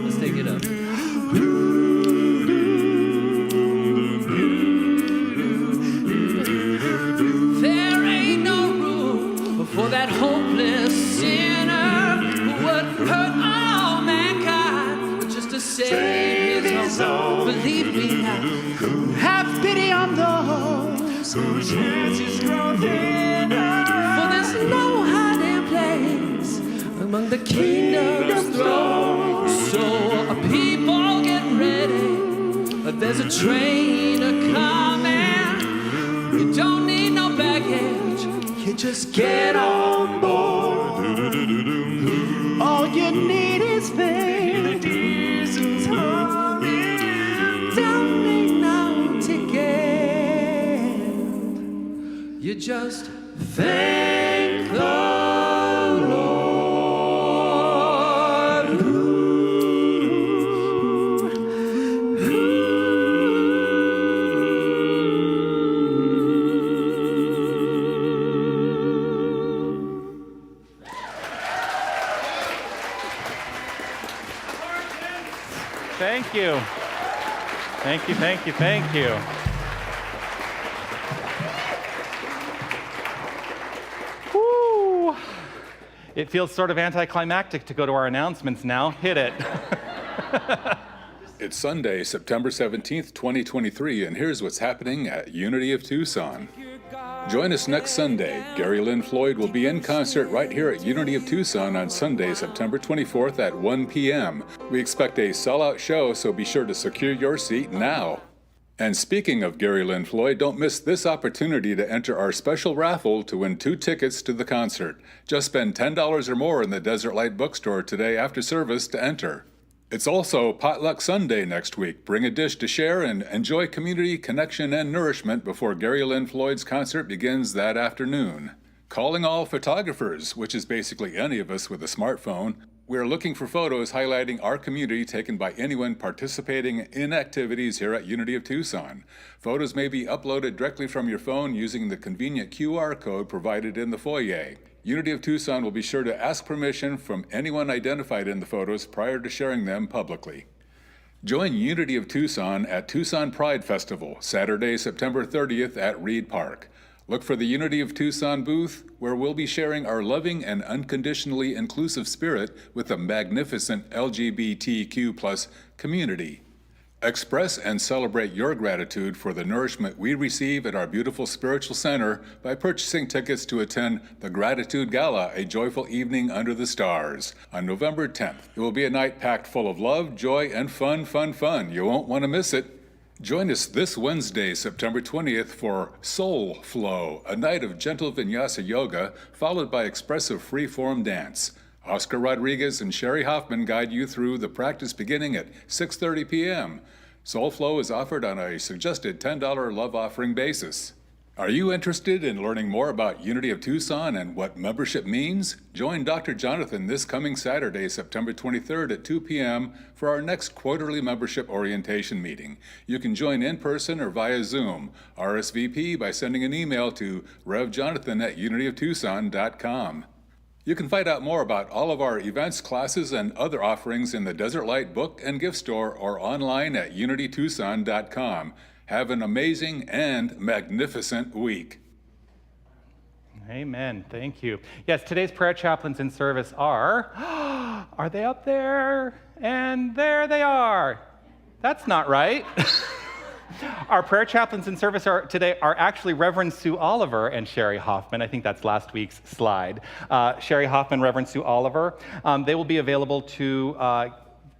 Let's take it up. There ain't no room for that hopeless sinner who would hurt all mankind just to save his own. Believe me now. Have pity on those whose chances grow thinner. For there's no hiding place among the kingdom's throne. So people get ready, there's a train a-coming. You don't need no baggage, you just get on board. All you need is faith. Don't need no ticket, you just thank the Lord. Thank you. Thank you, thank you, thank you. Woo. It feels sort of anticlimactic to go to our announcements now. Hit it. It's Sunday, September 17th, 2023, and here's what's happening at Unity of Tucson. Join us next Sunday. Gary Lynn Floyd will be in concert right here at Unity of Tucson on Sunday, September 24th at 1 p.m. We expect a sellout show, so be sure to secure your seat now. And speaking of Gary Lynn Floyd, don't miss this opportunity to enter our special raffle to win 2 tickets to the concert. Just spend $10 or more in the Desert Light Bookstore today after service to enter. It's also Potluck Sunday next week. Bring a dish to share and enjoy community, connection, and nourishment before Gary Lynn Floyd's concert begins that afternoon. Calling all photographers, which is basically any of us with a smartphone. We're looking for photos highlighting our community taken by anyone participating in activities here at Unity of Tucson. Photos may be uploaded directly from your phone using the convenient QR code provided in the foyer. Unity of Tucson will be sure to ask permission from anyone identified in the photos prior to sharing them publicly. Join Unity of Tucson at Tucson Pride Festival, Saturday, September 30th at Reed Park. Look for the Unity of Tucson booth, where we'll be sharing our loving and unconditionally inclusive spirit with the magnificent LGBTQ+ community. Express and celebrate your gratitude for the nourishment we receive at our beautiful spiritual center by purchasing tickets to attend the Gratitude Gala, a joyful evening under the stars, on November 10th. It will be a night packed full of love, joy, and fun. You won't want to miss it. Join us this Wednesday, September 20th for Soul Flow, a night of gentle vinyasa yoga followed by expressive free-form dance. Oscar Rodriguez and Sherry Hoffman guide you through the practice beginning at 6:30 p.m. Soul Flow is offered on a suggested $10 love offering basis. Are you interested in learning more about Unity of Tucson and what membership means? Join Dr. Jonathan this coming Saturday, September 23rd at 2 p.m. for our next quarterly membership orientation meeting. You can join in person or via Zoom. RSVP by sending an email to revjonathan@unityoftucson.com. You can find out more about all of our events, classes, and other offerings in the Desert Light Book and Gift Store or online at unitytucson.com. Have an amazing and magnificent week. Amen. Thank you. Yes, today's prayer chaplains in service are they up there? And there they are. That's not right. Our prayer chaplains in service today are actually Reverend Sue Oliver and Sherry Hoffman. I think that's last week's slide. Sherry Hoffman, Reverend Sue Oliver. They will be available to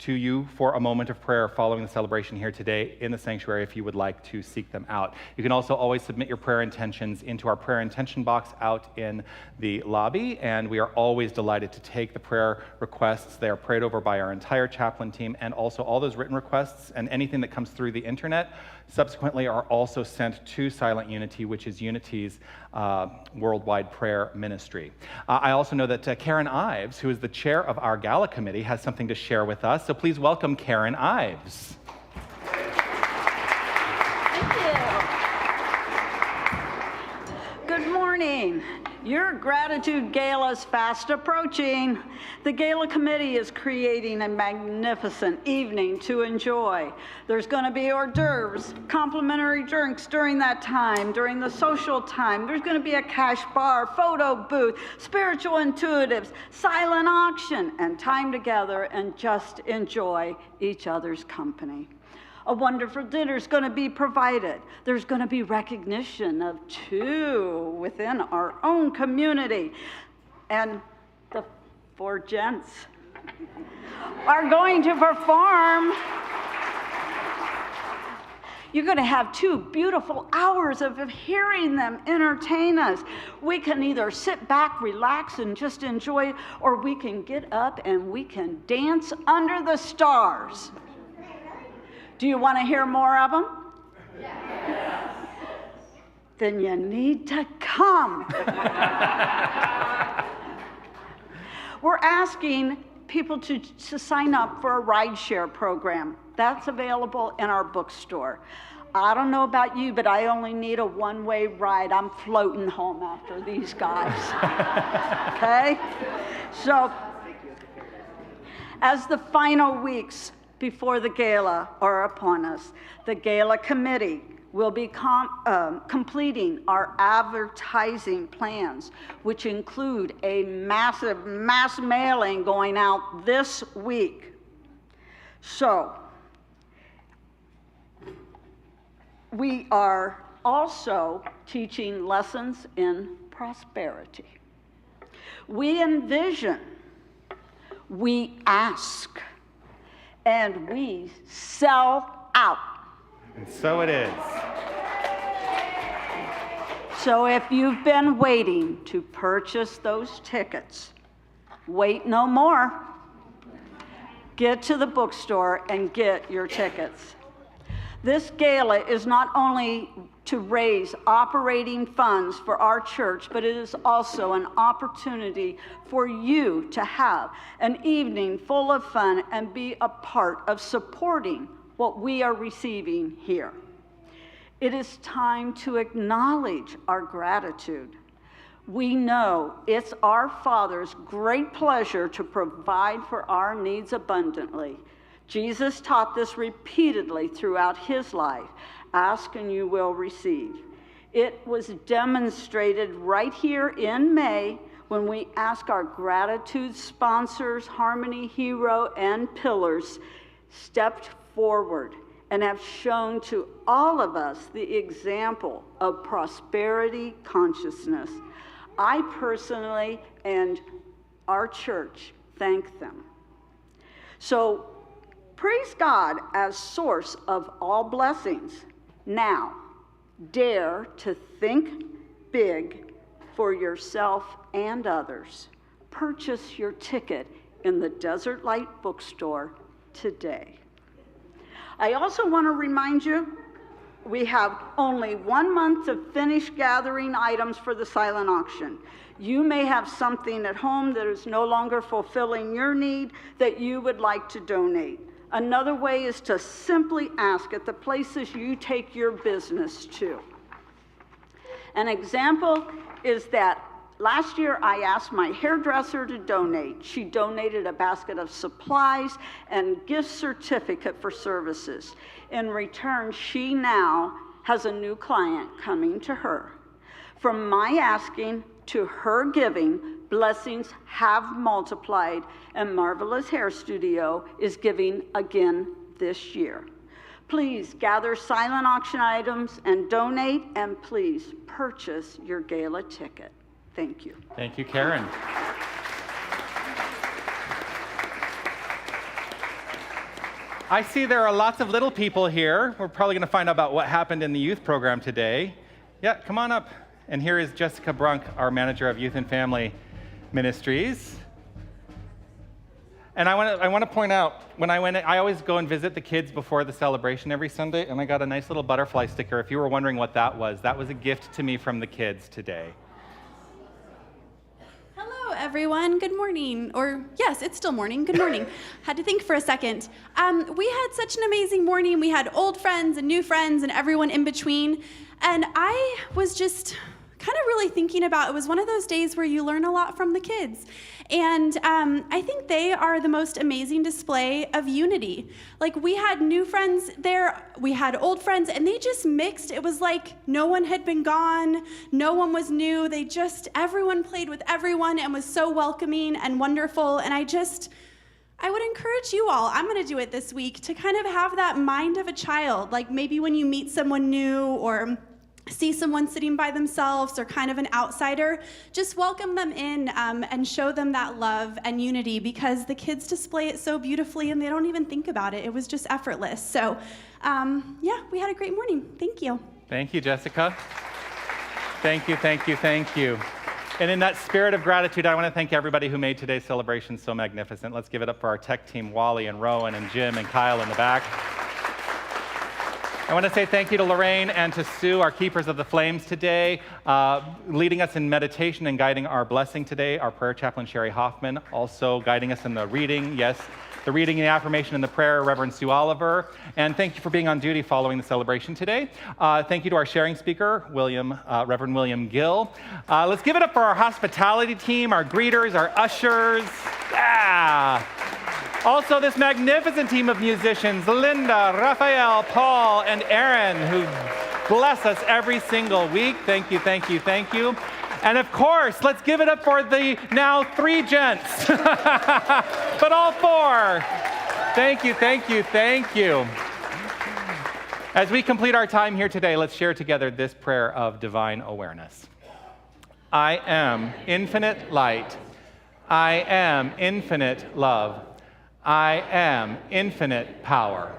you for a moment of prayer following the celebration here today in the sanctuary if you would like to seek them out. You can also always submit your prayer intentions into our prayer intention box out in the lobby, and we are always delighted to take the prayer requests. They are prayed over by our entire chaplain team, and also all those written requests and anything that comes through the internet subsequently are also sent to Silent Unity, which is Unity's worldwide prayer ministry. I also know that Karen Ives, who is the chair of our gala committee, has something to share with us. So please welcome Karen Ives. Thank you. Good morning. Your Gratitude Gala is fast approaching. The Gala Committee is creating a magnificent evening to enjoy. There's going to be hors d'oeuvres, complimentary drinks during that time, during the social time. There's going to be a cash bar, photo booth, spiritual intuitives, silent auction, and time together and just enjoy each other's company. A wonderful dinner is going to be provided. There's going to be recognition of two within our own community. And the four gents are going to perform. You're going to have 2 beautiful hours of hearing them entertain us. We can either sit back, relax, and just enjoy, or we can get up and we can dance under the stars. Do you want to hear more of them? Yes. Then you need to come. We're asking people to sign up for a rideshare program. That's available in our bookstore. I don't know about you, but I only need a one-way ride. I'm floating home after these guys. Okay? So, as the final weeks before the gala are upon us, the Gala Committee will be completing our advertising plans, which include a massive mass mailing going out this week. So, we are also teaching lessons in prosperity. We envision, we ask, and we sell out. And so it is. So if you've been waiting to purchase those tickets, wait no more. Get to the bookstore and get your tickets. This gala is not only to raise operating funds for our church, but it is also an opportunity for you to have an evening full of fun and be a part of supporting what we are receiving here. It is time to acknowledge our gratitude. We know it's our Father's great pleasure to provide for our needs abundantly. Jesus taught this repeatedly throughout his life. Ask and you will receive. It was demonstrated right here in May when we asked our gratitude sponsors, Harmony, Hero, and Pillars, stepped forward and have shown to all of us the example of prosperity consciousness. I personally and our church thank them. So praise God as source of all blessings. Now, dare to think big for yourself and others. Purchase your ticket in the Desert Light Bookstore today. I also want to remind you, we have only 1 month to finish gathering items for the silent auction. You may have something at home that is no longer fulfilling your need that you would like to donate. Another way is to simply ask at the places you take your business to. An example is that last year I asked my hairdresser to donate. She donated a basket of supplies and gift certificate for services. In return, she now has a new client coming to her. From my asking to her giving, blessings have multiplied, and Marvelous Hair Studio is giving again this year. Please gather silent auction items and donate, and please purchase your gala ticket. Thank you. Thank you, Karen. I see there are lots of little people here. We're probably going to find out about what happened in the youth program today. Yeah, come on up. And here is Jessica Brunk, our manager of Youth and Family Ministries. And I want to point out, when I always go and visit the kids before the celebration every Sunday, and I got a nice little butterfly sticker. If you were wondering what that was a gift to me from the kids today. Hello, everyone. Good morning. Or, yes, it's still morning. Good morning. Had to think for a second. We had such an amazing morning. We had old friends and new friends and everyone in between. And I was just kind of really thinking about, it was one of those days where you learn a lot from the kids. And I think they are the most amazing display of unity. Like, we had new friends there, we had old friends, and they just mixed. It was like no one had been gone, no one was new. Everyone played with everyone and was so welcoming and wonderful. And I would encourage you all, I'm gonna do it this week, to kind of have that mind of a child. Like, maybe when you meet someone new or see someone sitting by themselves or kind of an outsider, just welcome them in and show them that love and unity, because the kids display it so beautifully and they don't even think about it. It was just effortless. So yeah, we had a great morning. Thank you. Thank you, Jessica. Thank you, thank you, thank you. And in that spirit of gratitude, I want to thank everybody who made today's celebration so magnificent. Let's give it up for our tech team, Wally and Rowan and Jim and Kyle in the back. I want to say thank you to Lorraine and to Sue, our keepers of the flames today, leading us in meditation and guiding our blessing today. Our prayer chaplain, Sherry Hoffman, also guiding us in the reading. Yes, the reading, the affirmation, and the prayer, Reverend Sue Oliver. And thank you for being on duty following the celebration today. Thank you to our sharing speaker, Reverend William Gill. Let's give it up for our hospitality team, our greeters, our ushers. Yeah. Also, this magnificent team of musicians, Linda, Raphael, Paul, and Aaron, who bless us every single week. Thank you, thank you, thank you. And of course, let's give it up for the now 3 gents, but all 4. Thank you, thank you, thank you. As we complete our time here today, let's share together this prayer of divine awareness. I am infinite light. I am infinite love. I am infinite power.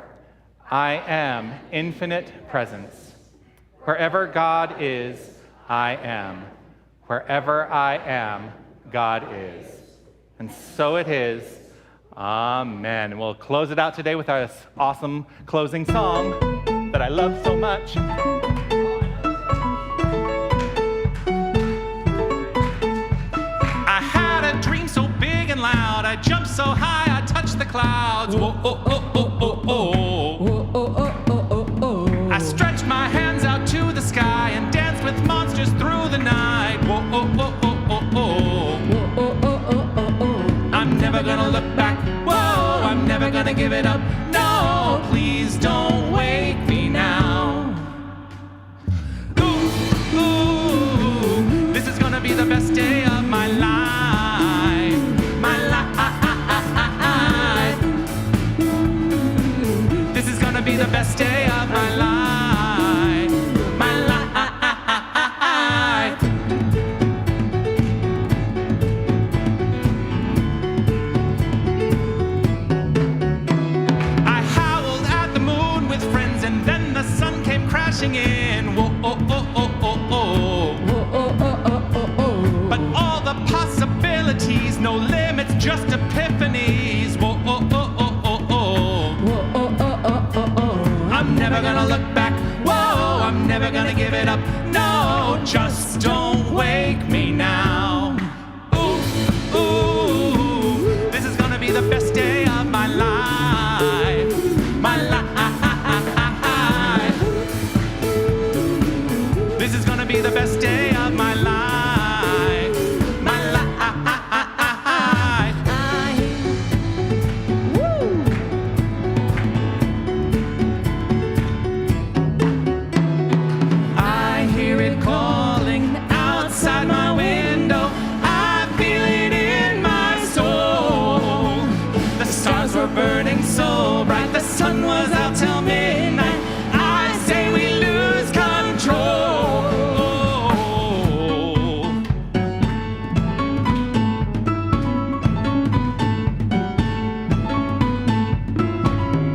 I am infinite presence. Wherever God is, I am. Wherever I am, God is. And so it is. Amen. We'll close it out today with our awesome closing song that I love so much. I had a dream so big and loud, I jumped so high, I touched the clouds. Whoa, oh, oh, oh, oh, oh. Whoa, oh, oh, oh, oh, oh. I stretched my hands out to the sky and danced with monsters through the night. Whoa, oh, oh, oh, oh, oh. Whoa, oh, oh, oh, oh, oh. I'm never gonna look back. Whoa, I'm never gonna give it up. No, please don't wake me now. Ooh. the best day of my life. My life. This is gonna be the best day of my life. My life. I howled at the moon with friends, and then the sun came crashing in. Whoa, oh, oh, oh, oh, oh. But all the possibilities, no limits, just epiphanies. Whoa, oh, oh, oh, oh, oh. I'm never gonna look back. Whoa, I'm never gonna give it up. No, just don't wake me now. Ooh, ooh, this is gonna be the best day of my life. My life. This is gonna be the best day of my life. My life. I hear it calling outside my window. I feel it in my soul. The stars were burning so bright, the sun was out till midnight. I say we lose control.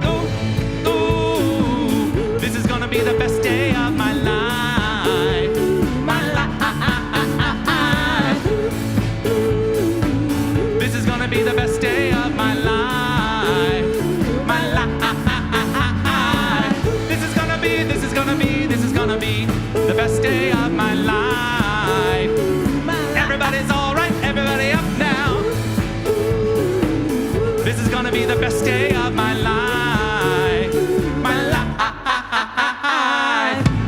Ooh, ooh, this is gonna be the best day of my life. My life. This is gonna be the best day of my life. My life. This is gonna be the best day of my life. Everybody's all right, everybody up now. This is gonna be the best day of my life. My life.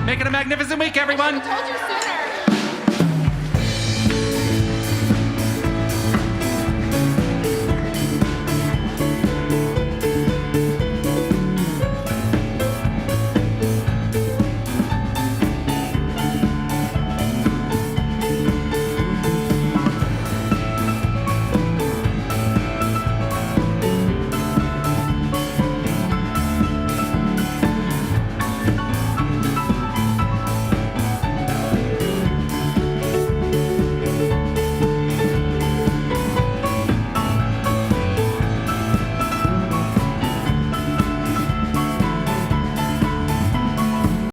Make it a magnificent week, everyone. I told you so.